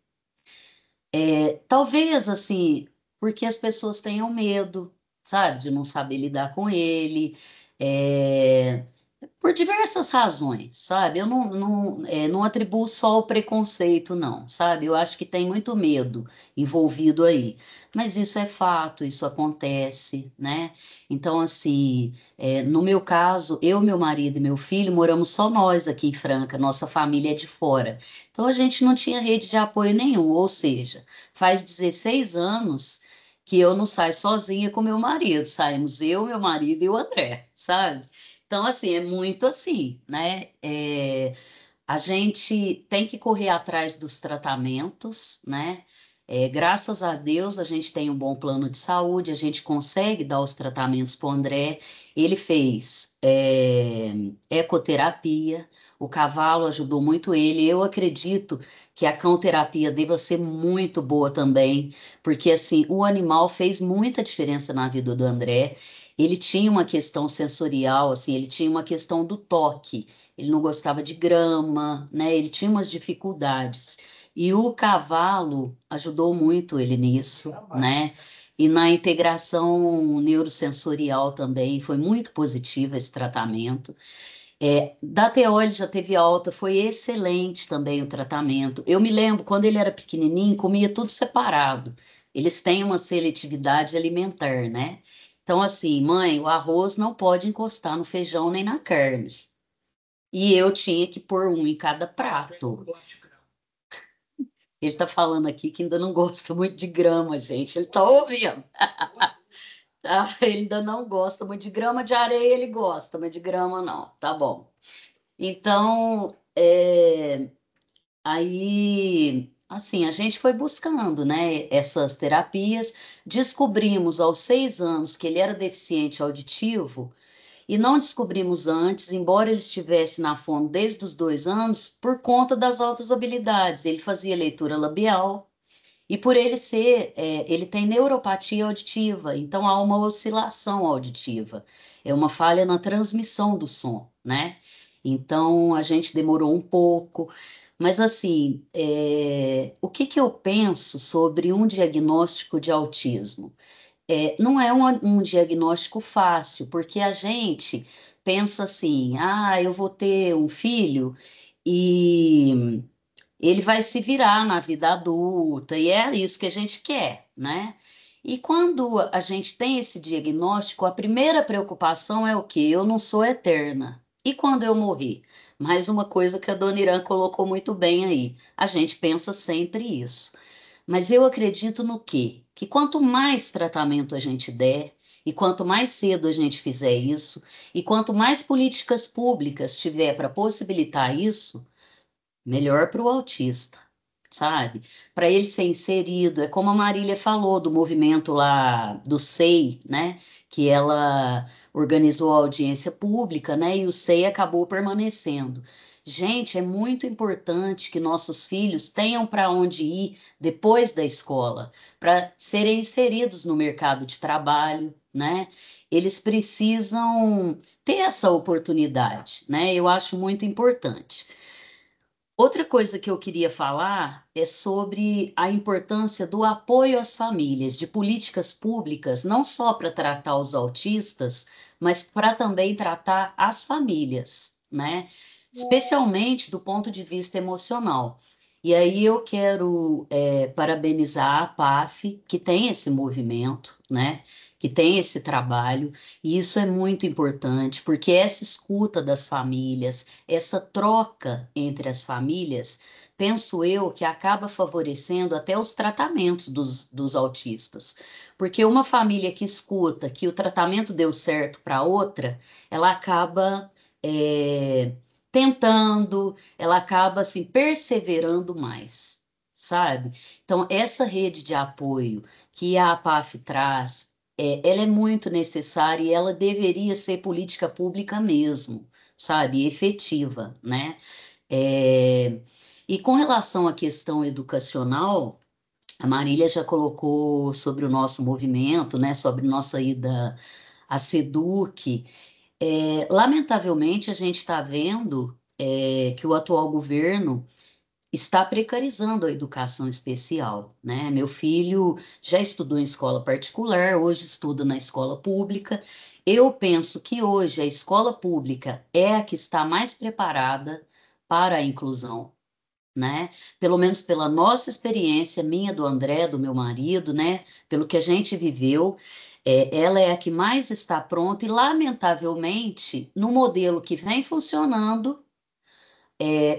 Talvez assim, porque as pessoas tenham medo, sabe, de não saber lidar com ele. É, por diversas razões, sabe? Eu não atribuo só o preconceito, não, sabe? Eu acho que tem muito medo envolvido aí. Mas isso é fato, isso acontece, né? Então, assim, no meu caso, eu, meu marido e meu filho moramos só nós aqui em Franca, nossa família é de fora. Então, a gente não tinha rede de apoio nenhum, ou seja, faz 16 anos que eu não saio sozinha com meu marido, saímos eu, meu marido e o André, sabe? Então, assim, é muito assim, né? A gente tem que correr atrás dos tratamentos, né? Graças a Deus, a gente tem um bom plano de saúde, a gente consegue dar os tratamentos para o André. Ele fez ecoterapia, o cavalo ajudou muito ele. Eu acredito que a cão-terapia deva ser muito boa também, porque assim, o animal fez muita diferença na vida do André. Ele tinha uma questão sensorial, assim, ele tinha uma questão do toque. Ele não gostava de grama, né? Ele tinha umas dificuldades. E o cavalo ajudou muito ele nisso, né? E na integração neurosensorial também foi muito positivo esse tratamento. Da TO ele já teve alta, foi excelente também o tratamento. Eu me lembro, quando ele era pequenininho, comia tudo separado. Eles têm uma seletividade alimentar, né? Então, assim, mãe, o arroz não pode encostar no feijão nem na carne. E eu tinha que pôr um em cada prato. Ele está falando aqui que ainda não gosta muito de grama, gente. Ele está ouvindo. Ele ainda não gosta muito de grama, de areia ele gosta, mas de grama não. Tá bom. Então, aí, assim, a gente foi buscando, né, essas terapias, descobrimos aos 6 anos que ele era deficiente auditivo e não descobrimos antes, embora ele estivesse na fono desde os 2 anos, por conta das altas habilidades. Ele fazia leitura labial e por ele ser, ele tem neuropatia auditiva, então há uma oscilação auditiva, é uma falha na transmissão do som, né? Então a gente demorou um pouco, mas assim, o que que eu penso sobre um diagnóstico de autismo? Não é um diagnóstico fácil, porque a gente pensa assim, eu vou ter um filho e ele vai se virar na vida adulta, e é isso que a gente quer, né? E quando a gente tem esse diagnóstico, a primeira preocupação é o quê? Eu não sou eterna. E quando eu morrer? Mais uma coisa que a dona Irã colocou muito bem aí. A gente pensa sempre isso. Mas eu acredito no quê? Que quanto mais tratamento a gente der, e quanto mais cedo a gente fizer isso, e quanto mais políticas públicas tiver para possibilitar isso, melhor para o autista, sabe? Para ele ser inserido, é como a Marília falou do movimento lá do SEI, né? Que ela organizou a audiência pública, né? E o SEI acabou permanecendo. Gente, é muito importante que nossos filhos tenham para onde ir depois da escola, para serem inseridos no mercado de trabalho, né? Eles precisam ter essa oportunidade, né? Eu acho muito importante. Outra coisa que eu queria falar é sobre a importância do apoio às famílias, de políticas públicas, não só para tratar os autistas, mas para também tratar as famílias, né? Especialmente do ponto de vista emocional. E aí eu quero parabenizar a PAF, que tem esse movimento, né? Que tem esse trabalho, e isso é muito importante, porque essa escuta das famílias, essa troca entre as famílias, penso eu que acaba favorecendo até os tratamentos dos autistas. Porque uma família que escuta que o tratamento deu certo para outra, ela acaba tentando, ela acaba assim, perseverando mais, sabe? Então, essa rede de apoio que a APAF traz, ela é muito necessária e ela deveria ser política pública mesmo, sabe? Efetiva, né? E com relação à questão educacional, a Marília já colocou sobre o nosso movimento, né? Sobre nossa ida à SEDUC. Lamentavelmente, a gente está vendo que o atual governo está precarizando a educação especial, né? Meu filho já estudou em escola particular, hoje estuda na escola pública. Eu penso que hoje a escola pública é a que está mais preparada para a inclusão, né? Pelo menos pela nossa experiência, minha, do André, do meu marido, né? Pelo que a gente viveu, ela é a que mais está pronta e, lamentavelmente, no modelo que vem funcionando,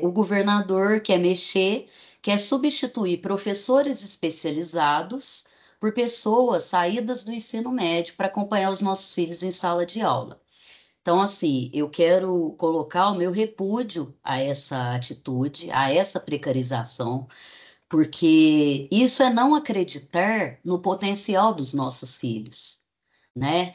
o governador quer mexer, quer substituir professores especializados por pessoas saídas do ensino médio para acompanhar os nossos filhos em sala de aula. Então, assim, eu quero colocar o meu repúdio a essa atitude, a essa precarização, porque isso é não acreditar no potencial dos nossos filhos, né?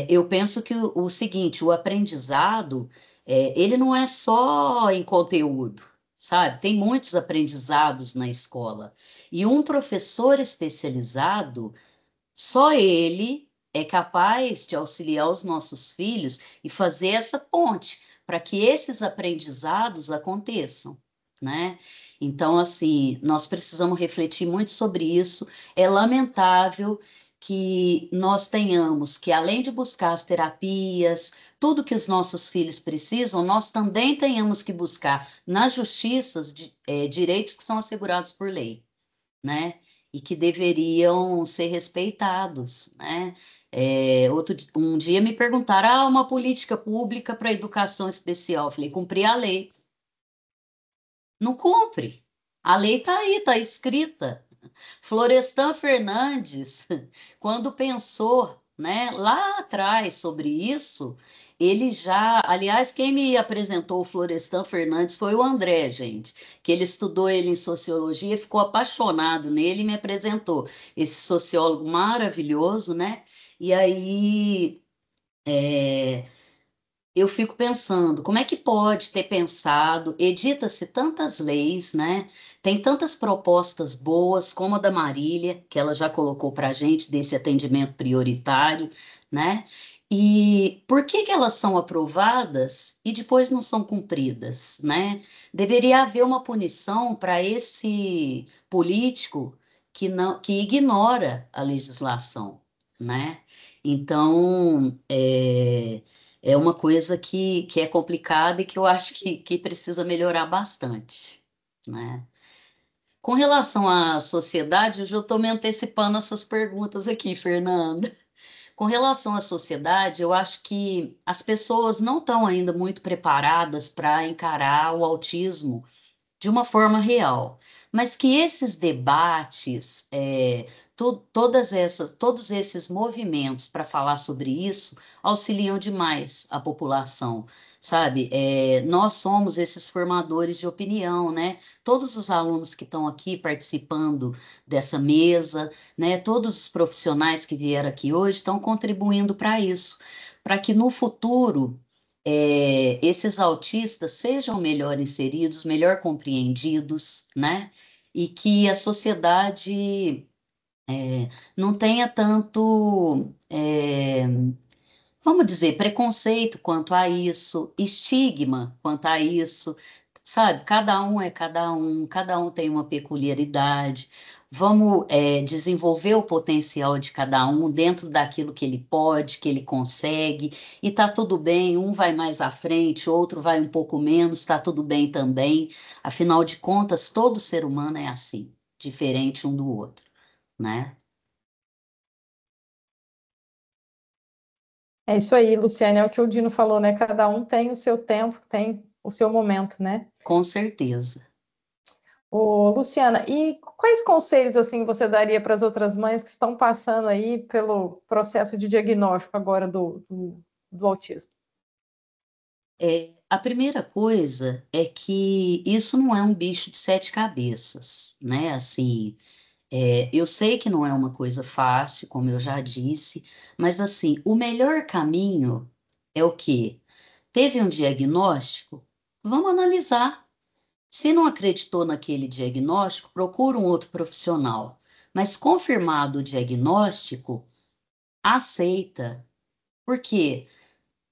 Eu penso que o seguinte, o aprendizado, ele não é só em conteúdo, sabe? Tem muitos aprendizados na escola. E um professor especializado, só ele é capaz de auxiliar os nossos filhos e fazer essa ponte para que esses aprendizados aconteçam, né? Então, assim, nós precisamos refletir muito sobre isso. É lamentável que nós tenhamos que, além de buscar as terapias, tudo que os nossos filhos precisam, nós também tenhamos que buscar na justiça direitos que são assegurados por lei, né? E que deveriam ser respeitados, né? Um dia me perguntaram, uma política pública para educação especial. Eu falei, cumprir a lei. Não cumpre. A lei está aí, está escrita. Florestan Fernandes, quando pensou, né, lá atrás sobre isso, ele já, aliás, quem me apresentou o Florestan Fernandes foi o André, gente, que ele estudou ele em sociologia, ficou apaixonado nele e me apresentou esse sociólogo maravilhoso, né? E aí eu fico pensando, como é que pode ter pensado, edita-se tantas leis, né? Tem tantas propostas boas, como a da Marília, que ela já colocou para a gente, desse atendimento prioritário, né? E por que que elas são aprovadas e depois não são cumpridas, né? Deveria haver uma punição para esse político que ignora a legislação, né? Então, é uma coisa que é complicada e que eu acho que precisa melhorar bastante, né? Com relação à sociedade, eu já estou me antecipando as suas perguntas aqui, Fernanda. Com relação à sociedade, eu acho que as pessoas não estão ainda muito preparadas para encarar o autismo de uma forma real, mas que esses debates, todos esses movimentos para falar sobre isso auxiliam demais a população, sabe? Nós somos esses formadores de opinião, né? Todos os alunos que estão aqui participando dessa mesa, né? Todos os profissionais que vieram aqui hoje estão contribuindo para isso, para que no futuro esses autistas sejam melhor inseridos, melhor compreendidos, né? E que a sociedade não tenha tanto, vamos dizer, preconceito quanto a isso, estigma quanto a isso, sabe? Cada um é cada um tem uma peculiaridade. Vamos, desenvolver o potencial de cada um dentro daquilo que ele pode, que ele consegue, e tá tudo bem, um vai mais à frente, outro vai um pouco menos, tá tudo bem também. Afinal de contas, todo ser humano é assim, diferente um do outro, né? É isso aí, Luciane, é o que o Dino falou, né? Cada um tem o seu tempo, tem o seu momento, né? Com certeza. Ô, Luciana, e quais conselhos assim você daria para as outras mães que estão passando aí pelo processo de diagnóstico agora do autismo? A primeira coisa é que isso não é um bicho de sete cabeças, né? Assim, eu sei que não é uma coisa fácil, como eu já disse, mas assim, o melhor caminho é o quê? Teve um diagnóstico? Vamos analisar. Se não acreditou naquele diagnóstico, procura um outro profissional. Mas confirmado o diagnóstico, aceita. Por quê?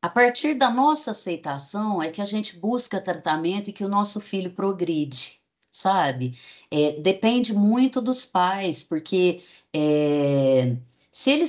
A partir da nossa aceitação é que a gente busca tratamento e que o nosso filho progride, sabe? Depende muito dos pais, porque se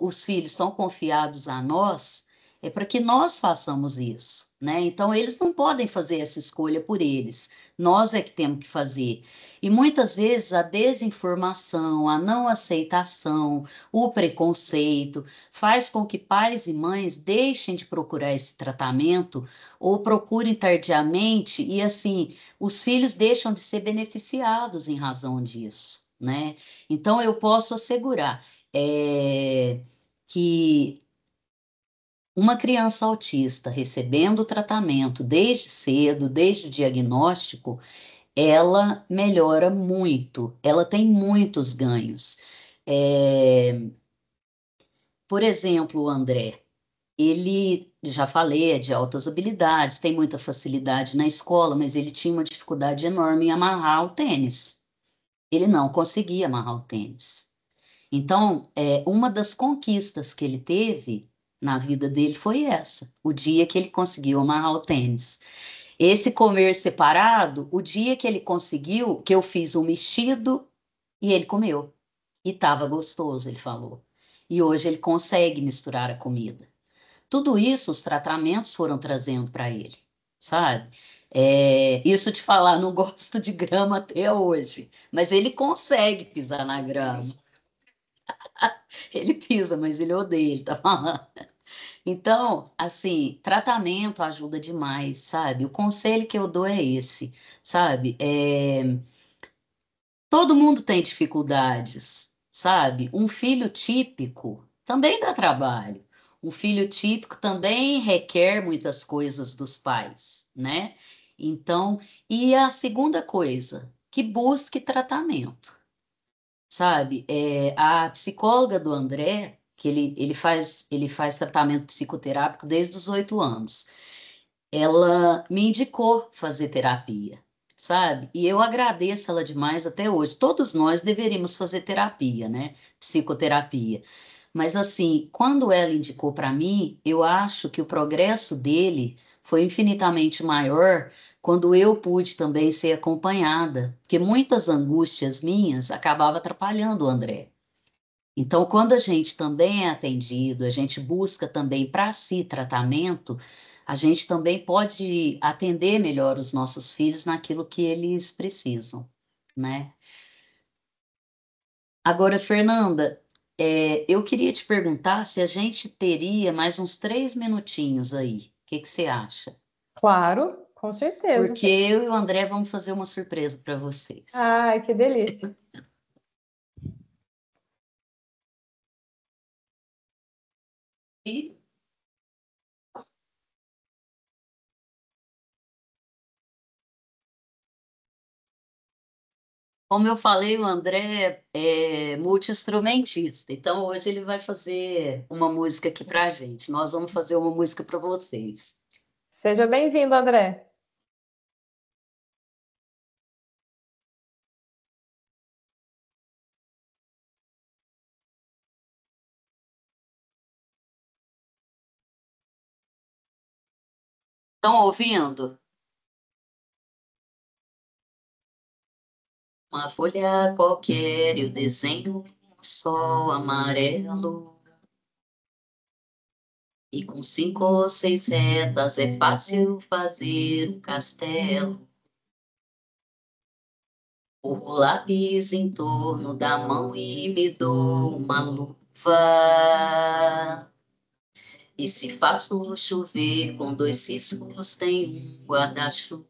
os filhos são confiados a nós, é para que nós façamos isso, né? Então eles não podem fazer essa escolha por eles, nós é que temos que fazer. E muitas vezes a desinformação, a não aceitação, o preconceito faz com que pais e mães deixem de procurar esse tratamento ou procurem tardiamente e assim os filhos deixam de ser beneficiados em razão disso, né? Então eu posso assegurar que uma criança autista recebendo o tratamento desde cedo, desde o diagnóstico, ela melhora muito, ela tem muitos ganhos. É, por exemplo, o André, ele, já falei, é de altas habilidades, tem muita facilidade na escola, mas ele tinha uma dificuldade enorme em amarrar o tênis. Ele não conseguia amarrar o tênis. Então, uma das conquistas que ele teve na vida dele foi essa, o dia que ele conseguiu amarrar o tênis. Esse comer separado, o dia que ele conseguiu, que eu fiz um mexido e ele comeu. E estava gostoso, ele falou. E hoje ele consegue misturar a comida. Tudo isso os tratamentos foram trazendo para ele, sabe? Isso de falar, não gosto de grama até hoje, mas ele consegue pisar na grama. Ele pisa, mas ele odeia, ele tá falando. Então, assim, tratamento ajuda demais, sabe? O conselho que eu dou é esse, sabe? Todo mundo tem dificuldades, sabe? Um filho típico também dá trabalho. Um filho típico também requer muitas coisas dos pais, né? Então, e a segunda coisa, que busque tratamento, sabe? A psicóloga do André, que ele faz tratamento psicoterápico desde os 8 anos, ela me indicou fazer terapia, sabe? E eu agradeço ela demais até hoje. Todos nós deveríamos fazer terapia, né? Psicoterapia. Mas assim, quando ela indicou para mim, eu acho que o progresso dele foi infinitamente maior quando eu pude também ser acompanhada, porque muitas angústias minhas acabavam atrapalhando o André. Então, quando a gente também é atendido, a gente busca também para si tratamento, a gente também pode atender melhor os nossos filhos naquilo que eles precisam, né? Agora, Fernanda, eu queria te perguntar se a gente teria mais uns 3 minutinhos aí. O que que você acha? Claro, com certeza. Porque eu e o André vamos fazer uma surpresa para vocês. Ai, que delícia. E, como eu falei, o André é multi-instrumentista, então hoje ele vai fazer uma música aqui para a gente. Nós vamos fazer uma música para vocês. Seja bem-vindo, André. Estão ouvindo? Uma folha qualquer, eu desenho um sol amarelo. E com 5 ou 6 retas é fácil fazer um castelo. O lápis em torno da mão e me dou uma luva. E se faço chover com 2 ciscos, tem um guarda-chuva.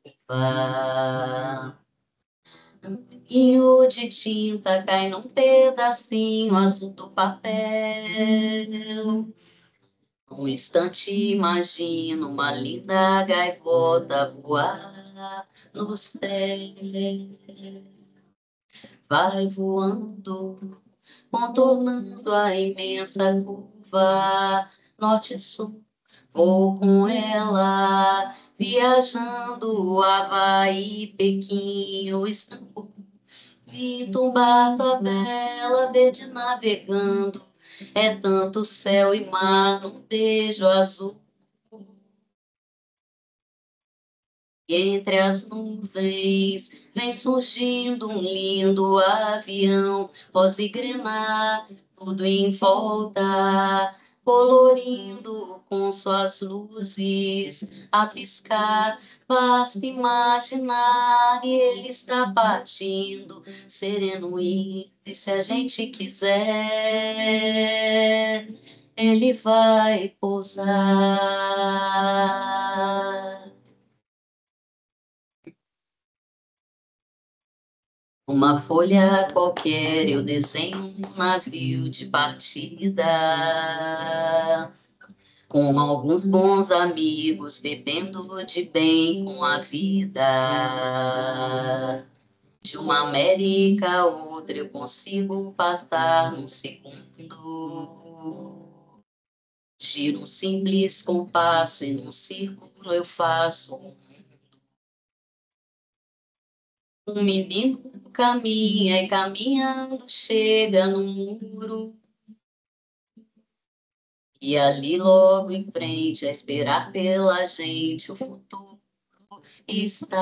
Um pouquinho de tinta cai num pedacinho azul do papel. Um instante imagino uma linda gaivota voar no céu. Vai voando, contornando a imensa curva norte-sul. Vou com ela, viajando Havaí, Pequim ou Istambul. Pinto um barco à vela, verde navegando. É tanto céu e mar num beijo azul. E entre as nuvens vem surgindo um lindo avião, rosa e grená, tudo em volta, colorindo com suas luzes a piscar. Basta imaginar e ele está partindo, sereno e se a gente quiser, ele vai pousar. Uma folha qualquer, eu desenho um navio de partida, com alguns bons amigos, bebendo de bem com a vida. De uma América a outra eu consigo passar num segundo. Giro um simples compasso e num círculo eu faço um menino caminha e caminhando chega no muro. E ali logo em frente, a esperar pela gente, o futuro está.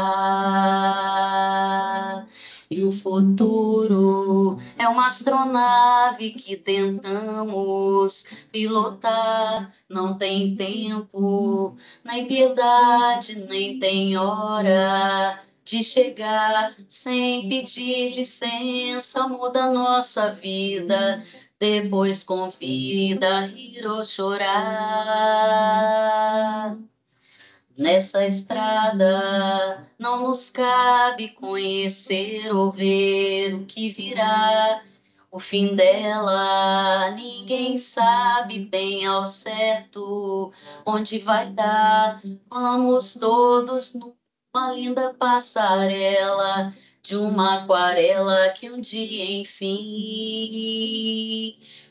E o futuro É uma astronave que tentamos pilotar. Não tem tempo, nem piedade, nem tem hora de chegar sem pedir licença. Muda nossa vida, depois convida a rir ou chorar. Nessa estrada não nos cabe conhecer ou ver o que virá. O fim dela ninguém sabe bem ao certo onde vai dar. Vamos todos numa linda passarela de uma aquarela que um dia, enfim,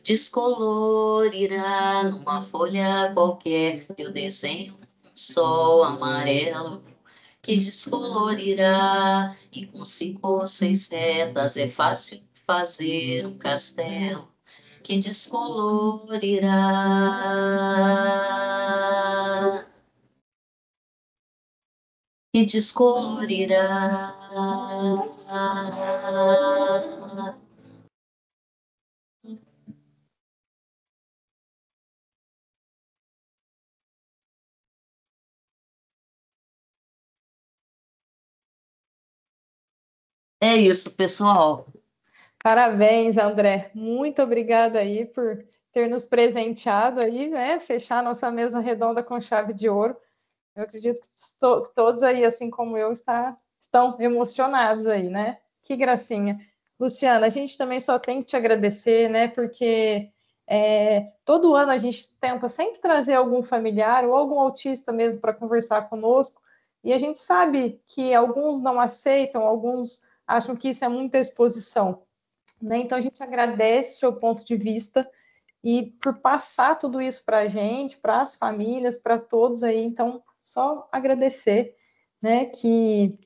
descolorirá numa folha qualquer. Eu desenho sol amarelo que descolorirá, e com 5 ou 6 retas é fácil fazer um castelo que descolorirá, que descolorirá. É isso, pessoal. Parabéns, André. Muito obrigada aí por ter nos presenteado aí, né? Fechar nossa mesa redonda com chave de ouro. Eu acredito que todos aí, assim como eu, estão emocionados aí, né? Que gracinha. Luciana, a gente também só tem que te agradecer, né? Porque todo ano a gente tenta sempre trazer algum familiar ou algum autista mesmo para conversar conosco. E a gente sabe que alguns não aceitam, alguns acham que isso é muita exposição, né? Então a gente agradece o seu ponto de vista e por passar tudo isso para a gente, para as famílias, para todos aí. Então, só agradecer, né? Que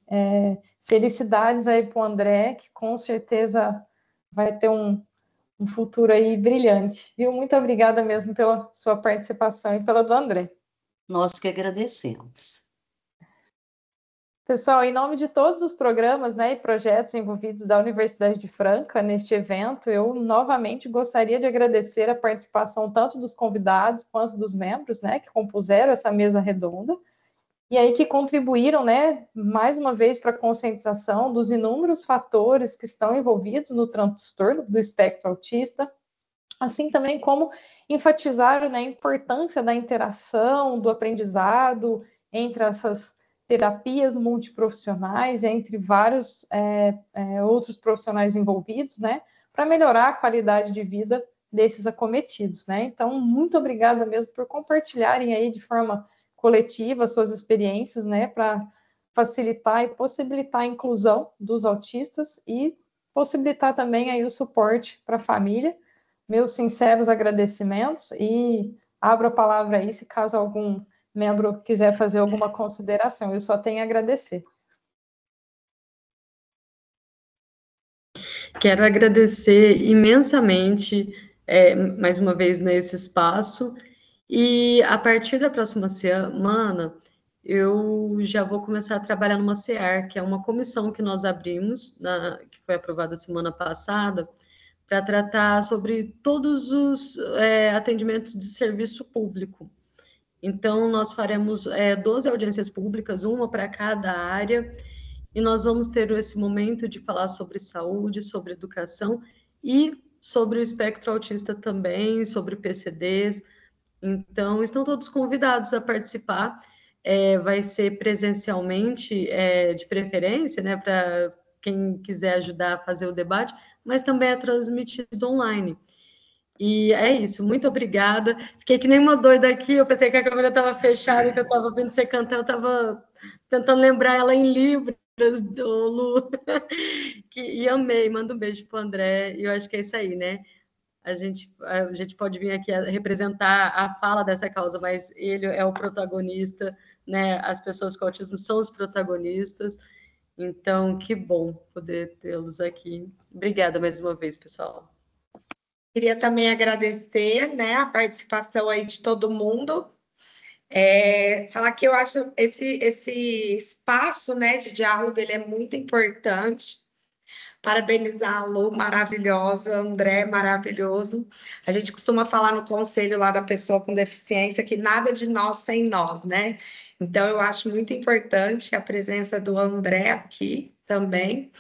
felicidades aí para o André, que com certeza vai ter um futuro aí brilhante. Viu? Muito obrigada mesmo pela sua participação e pela do André. Nós que agradecemos. Pessoal, em nome de todos os programas, né, e projetos envolvidos da Universidade de Franca neste evento, eu novamente gostaria de agradecer a participação tanto dos convidados quanto dos membros, né, que compuseram essa mesa redonda, e aí que contribuíram, né, mais uma vez para a conscientização dos inúmeros fatores que estão envolvidos no transtorno do espectro autista, assim também como enfatizaram, né, a importância da interação, do aprendizado entre essas terapias multiprofissionais, entre vários outros profissionais envolvidos, né, para melhorar a qualidade de vida desses acometidos, né? Então, muito obrigada mesmo por compartilharem aí de forma coletiva suas experiências, né, para facilitar e possibilitar a inclusão dos autistas e possibilitar também aí o suporte para a família. Meus sinceros agradecimentos e abro a palavra aí se caso algum membro quiser fazer alguma consideração. Eu só tenho a agradecer. Quero agradecer imensamente, mais uma vez, nesse espaço. E a partir da próxima semana, eu já vou começar a trabalhar numa CEAR, que é uma comissão que nós abrimos, que foi aprovada semana passada, para tratar sobre todos os atendimentos de serviço público. Então, nós faremos 12 audiências públicas, uma para cada área, e nós vamos ter esse momento de falar sobre saúde, sobre educação e sobre o espectro autista também, sobre PCDs. Então, estão todos convidados a participar. Vai ser presencialmente, de preferência, né, para quem quiser ajudar a fazer o debate, mas também é transmitido online. E é isso, muito obrigada. Fiquei que nem uma doida aqui, eu pensei que a câmera estava fechada, que eu estava vendo você cantar, eu estava tentando lembrar ela em Libras, do Lu. E amei, manda um beijo para o André, e eu acho que é isso aí, né? A gente pode vir aqui a representar a fala dessa causa, mas ele é o protagonista, né? As pessoas com autismo são os protagonistas, então que bom poder tê-los aqui. Obrigada mais uma vez, pessoal. Queria também agradecer, né, a participação aí de todo mundo. Falar que eu acho esse espaço, né, de diálogo ele é muito importante. Parabenizar a Lu, maravilhosa, André, maravilhoso. A gente costuma falar no conselho lá da pessoa com deficiência que nada de nós sem nós, né? Então, eu acho muito importante a presença do André aqui também.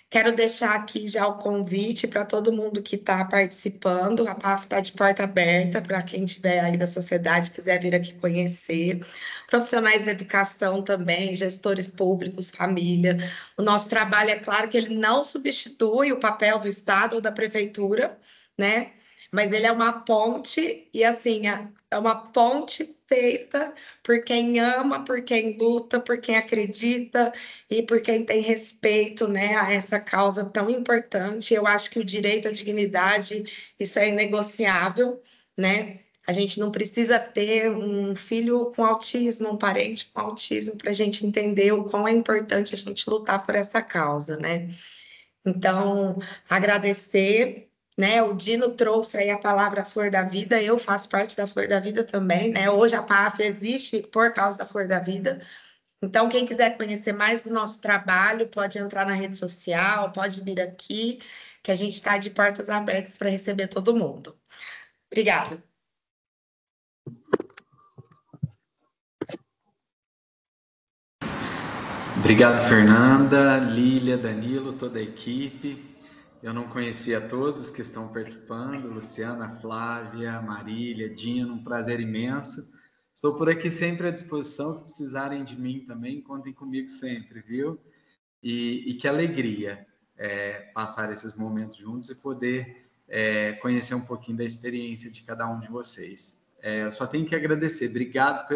Quero deixar aqui já o convite para todo mundo que está participando. A PAF está de porta aberta para quem tiver aí da sociedade, quiser vir aqui conhecer. Profissionais da educação também, gestores públicos, família. O nosso trabalho, é claro que ele não substitui o papel do Estado ou da Prefeitura, né? Mas ele é uma ponte, e assim, é uma ponte feita por quem ama, por quem luta, por quem acredita e por quem tem respeito, né, a essa causa tão importante. Eu acho que o direito à dignidade, isso é inegociável, né? A gente não precisa ter um filho com autismo, um parente com autismo, para a gente entender o quão é importante a gente lutar por essa causa, né? Então, agradecer, né? O Dino trouxe aí a palavra Flor da Vida, eu faço parte da Flor da Vida também, né? Hoje a PAF existe por causa da Flor da Vida. Então, quem quiser conhecer mais do nosso trabalho, pode entrar na rede social, pode vir aqui, que a gente está de portas abertas para receber todo mundo. Obrigada. Obrigado, Fernanda, Lília, Danilo, toda a equipe. Eu não conhecia todos que estão participando, Luciana, Flávia, Marília, Dino, um prazer imenso. Estou por aqui sempre à disposição, se precisarem de mim também, contem comigo sempre, viu? E que alegria passar esses momentos juntos e poder conhecer um pouquinho da experiência de cada um de vocês. Eu só tenho que agradecer. Obrigado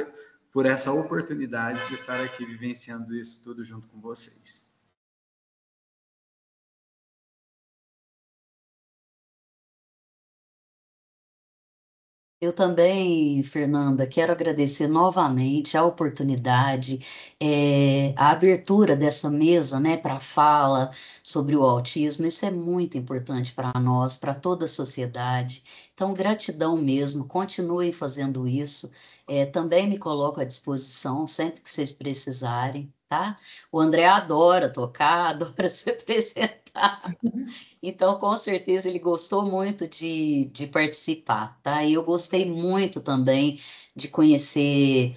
por essa oportunidade de estar aqui vivenciando isso tudo junto com vocês. Eu também, Fernanda, quero agradecer novamente a oportunidade, a abertura dessa mesa, né, para fala sobre o autismo. Isso é muito importante para nós, para toda a sociedade. Então, gratidão mesmo, continuem fazendo isso. Também me coloco à disposição sempre que vocês precisarem, tá? O André adora tocar, adora se apresentar. Então, com certeza, ele gostou muito de participar, tá? E eu gostei muito também de conhecer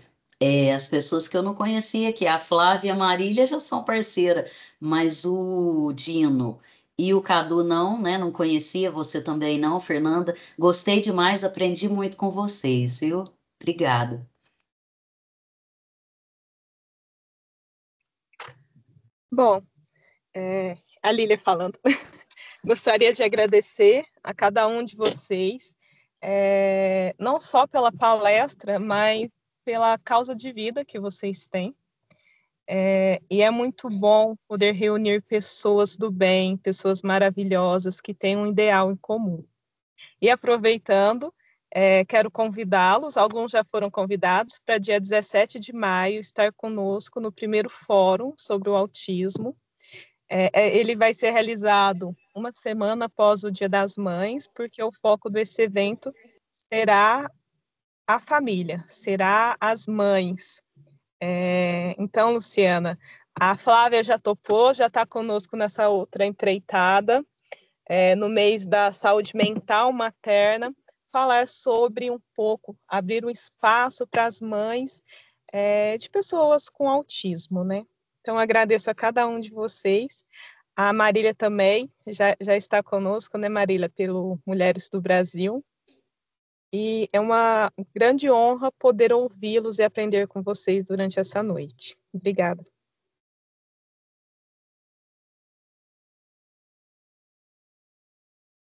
as pessoas que eu não conhecia, que a Flávia e a Marília já são parceiras, mas o Dino e o Cadu não, né? Não conhecia, você também não, Fernanda. Gostei demais, aprendi muito com vocês, viu? Obrigada. Bom, a Lília falando. Gostaria de agradecer a cada um de vocês, não só pela palestra, mas pela causa de vida que vocês têm. E é muito bom poder reunir pessoas do bem, pessoas maravilhosas que têm um ideal em comum. E aproveitando, quero convidá-los, alguns já foram convidados, para dia 17 de maio estar conosco no primeiro fórum sobre o autismo. Ele vai ser realizado uma semana após o Dia das Mães, porque o foco desse evento será a família, será as mães. Então, Luciana, a Flávia já topou, já está conosco nessa outra empreitada, no mês da saúde mental materna, falar sobre um pouco, abrir um espaço para as mães de pessoas com autismo, né? Então, agradeço a cada um de vocês. A Marília também já está conosco, né, Marília, pelo Mulheres do Brasil. E é uma grande honra poder ouvi-los e aprender com vocês durante essa noite. Obrigada.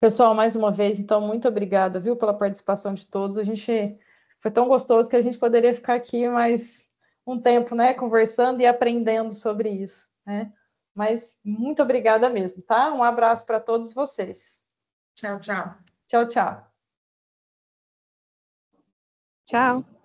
Pessoal, mais uma vez, então, muito obrigada, viu, pela participação de todos. A gente foi tão gostoso que a gente poderia ficar aqui mais um tempo, né, conversando e aprendendo sobre isso, né? Mas muito obrigada mesmo, tá? Um abraço para todos vocês. Tchau, tchau. Tchau, tchau. Tchau.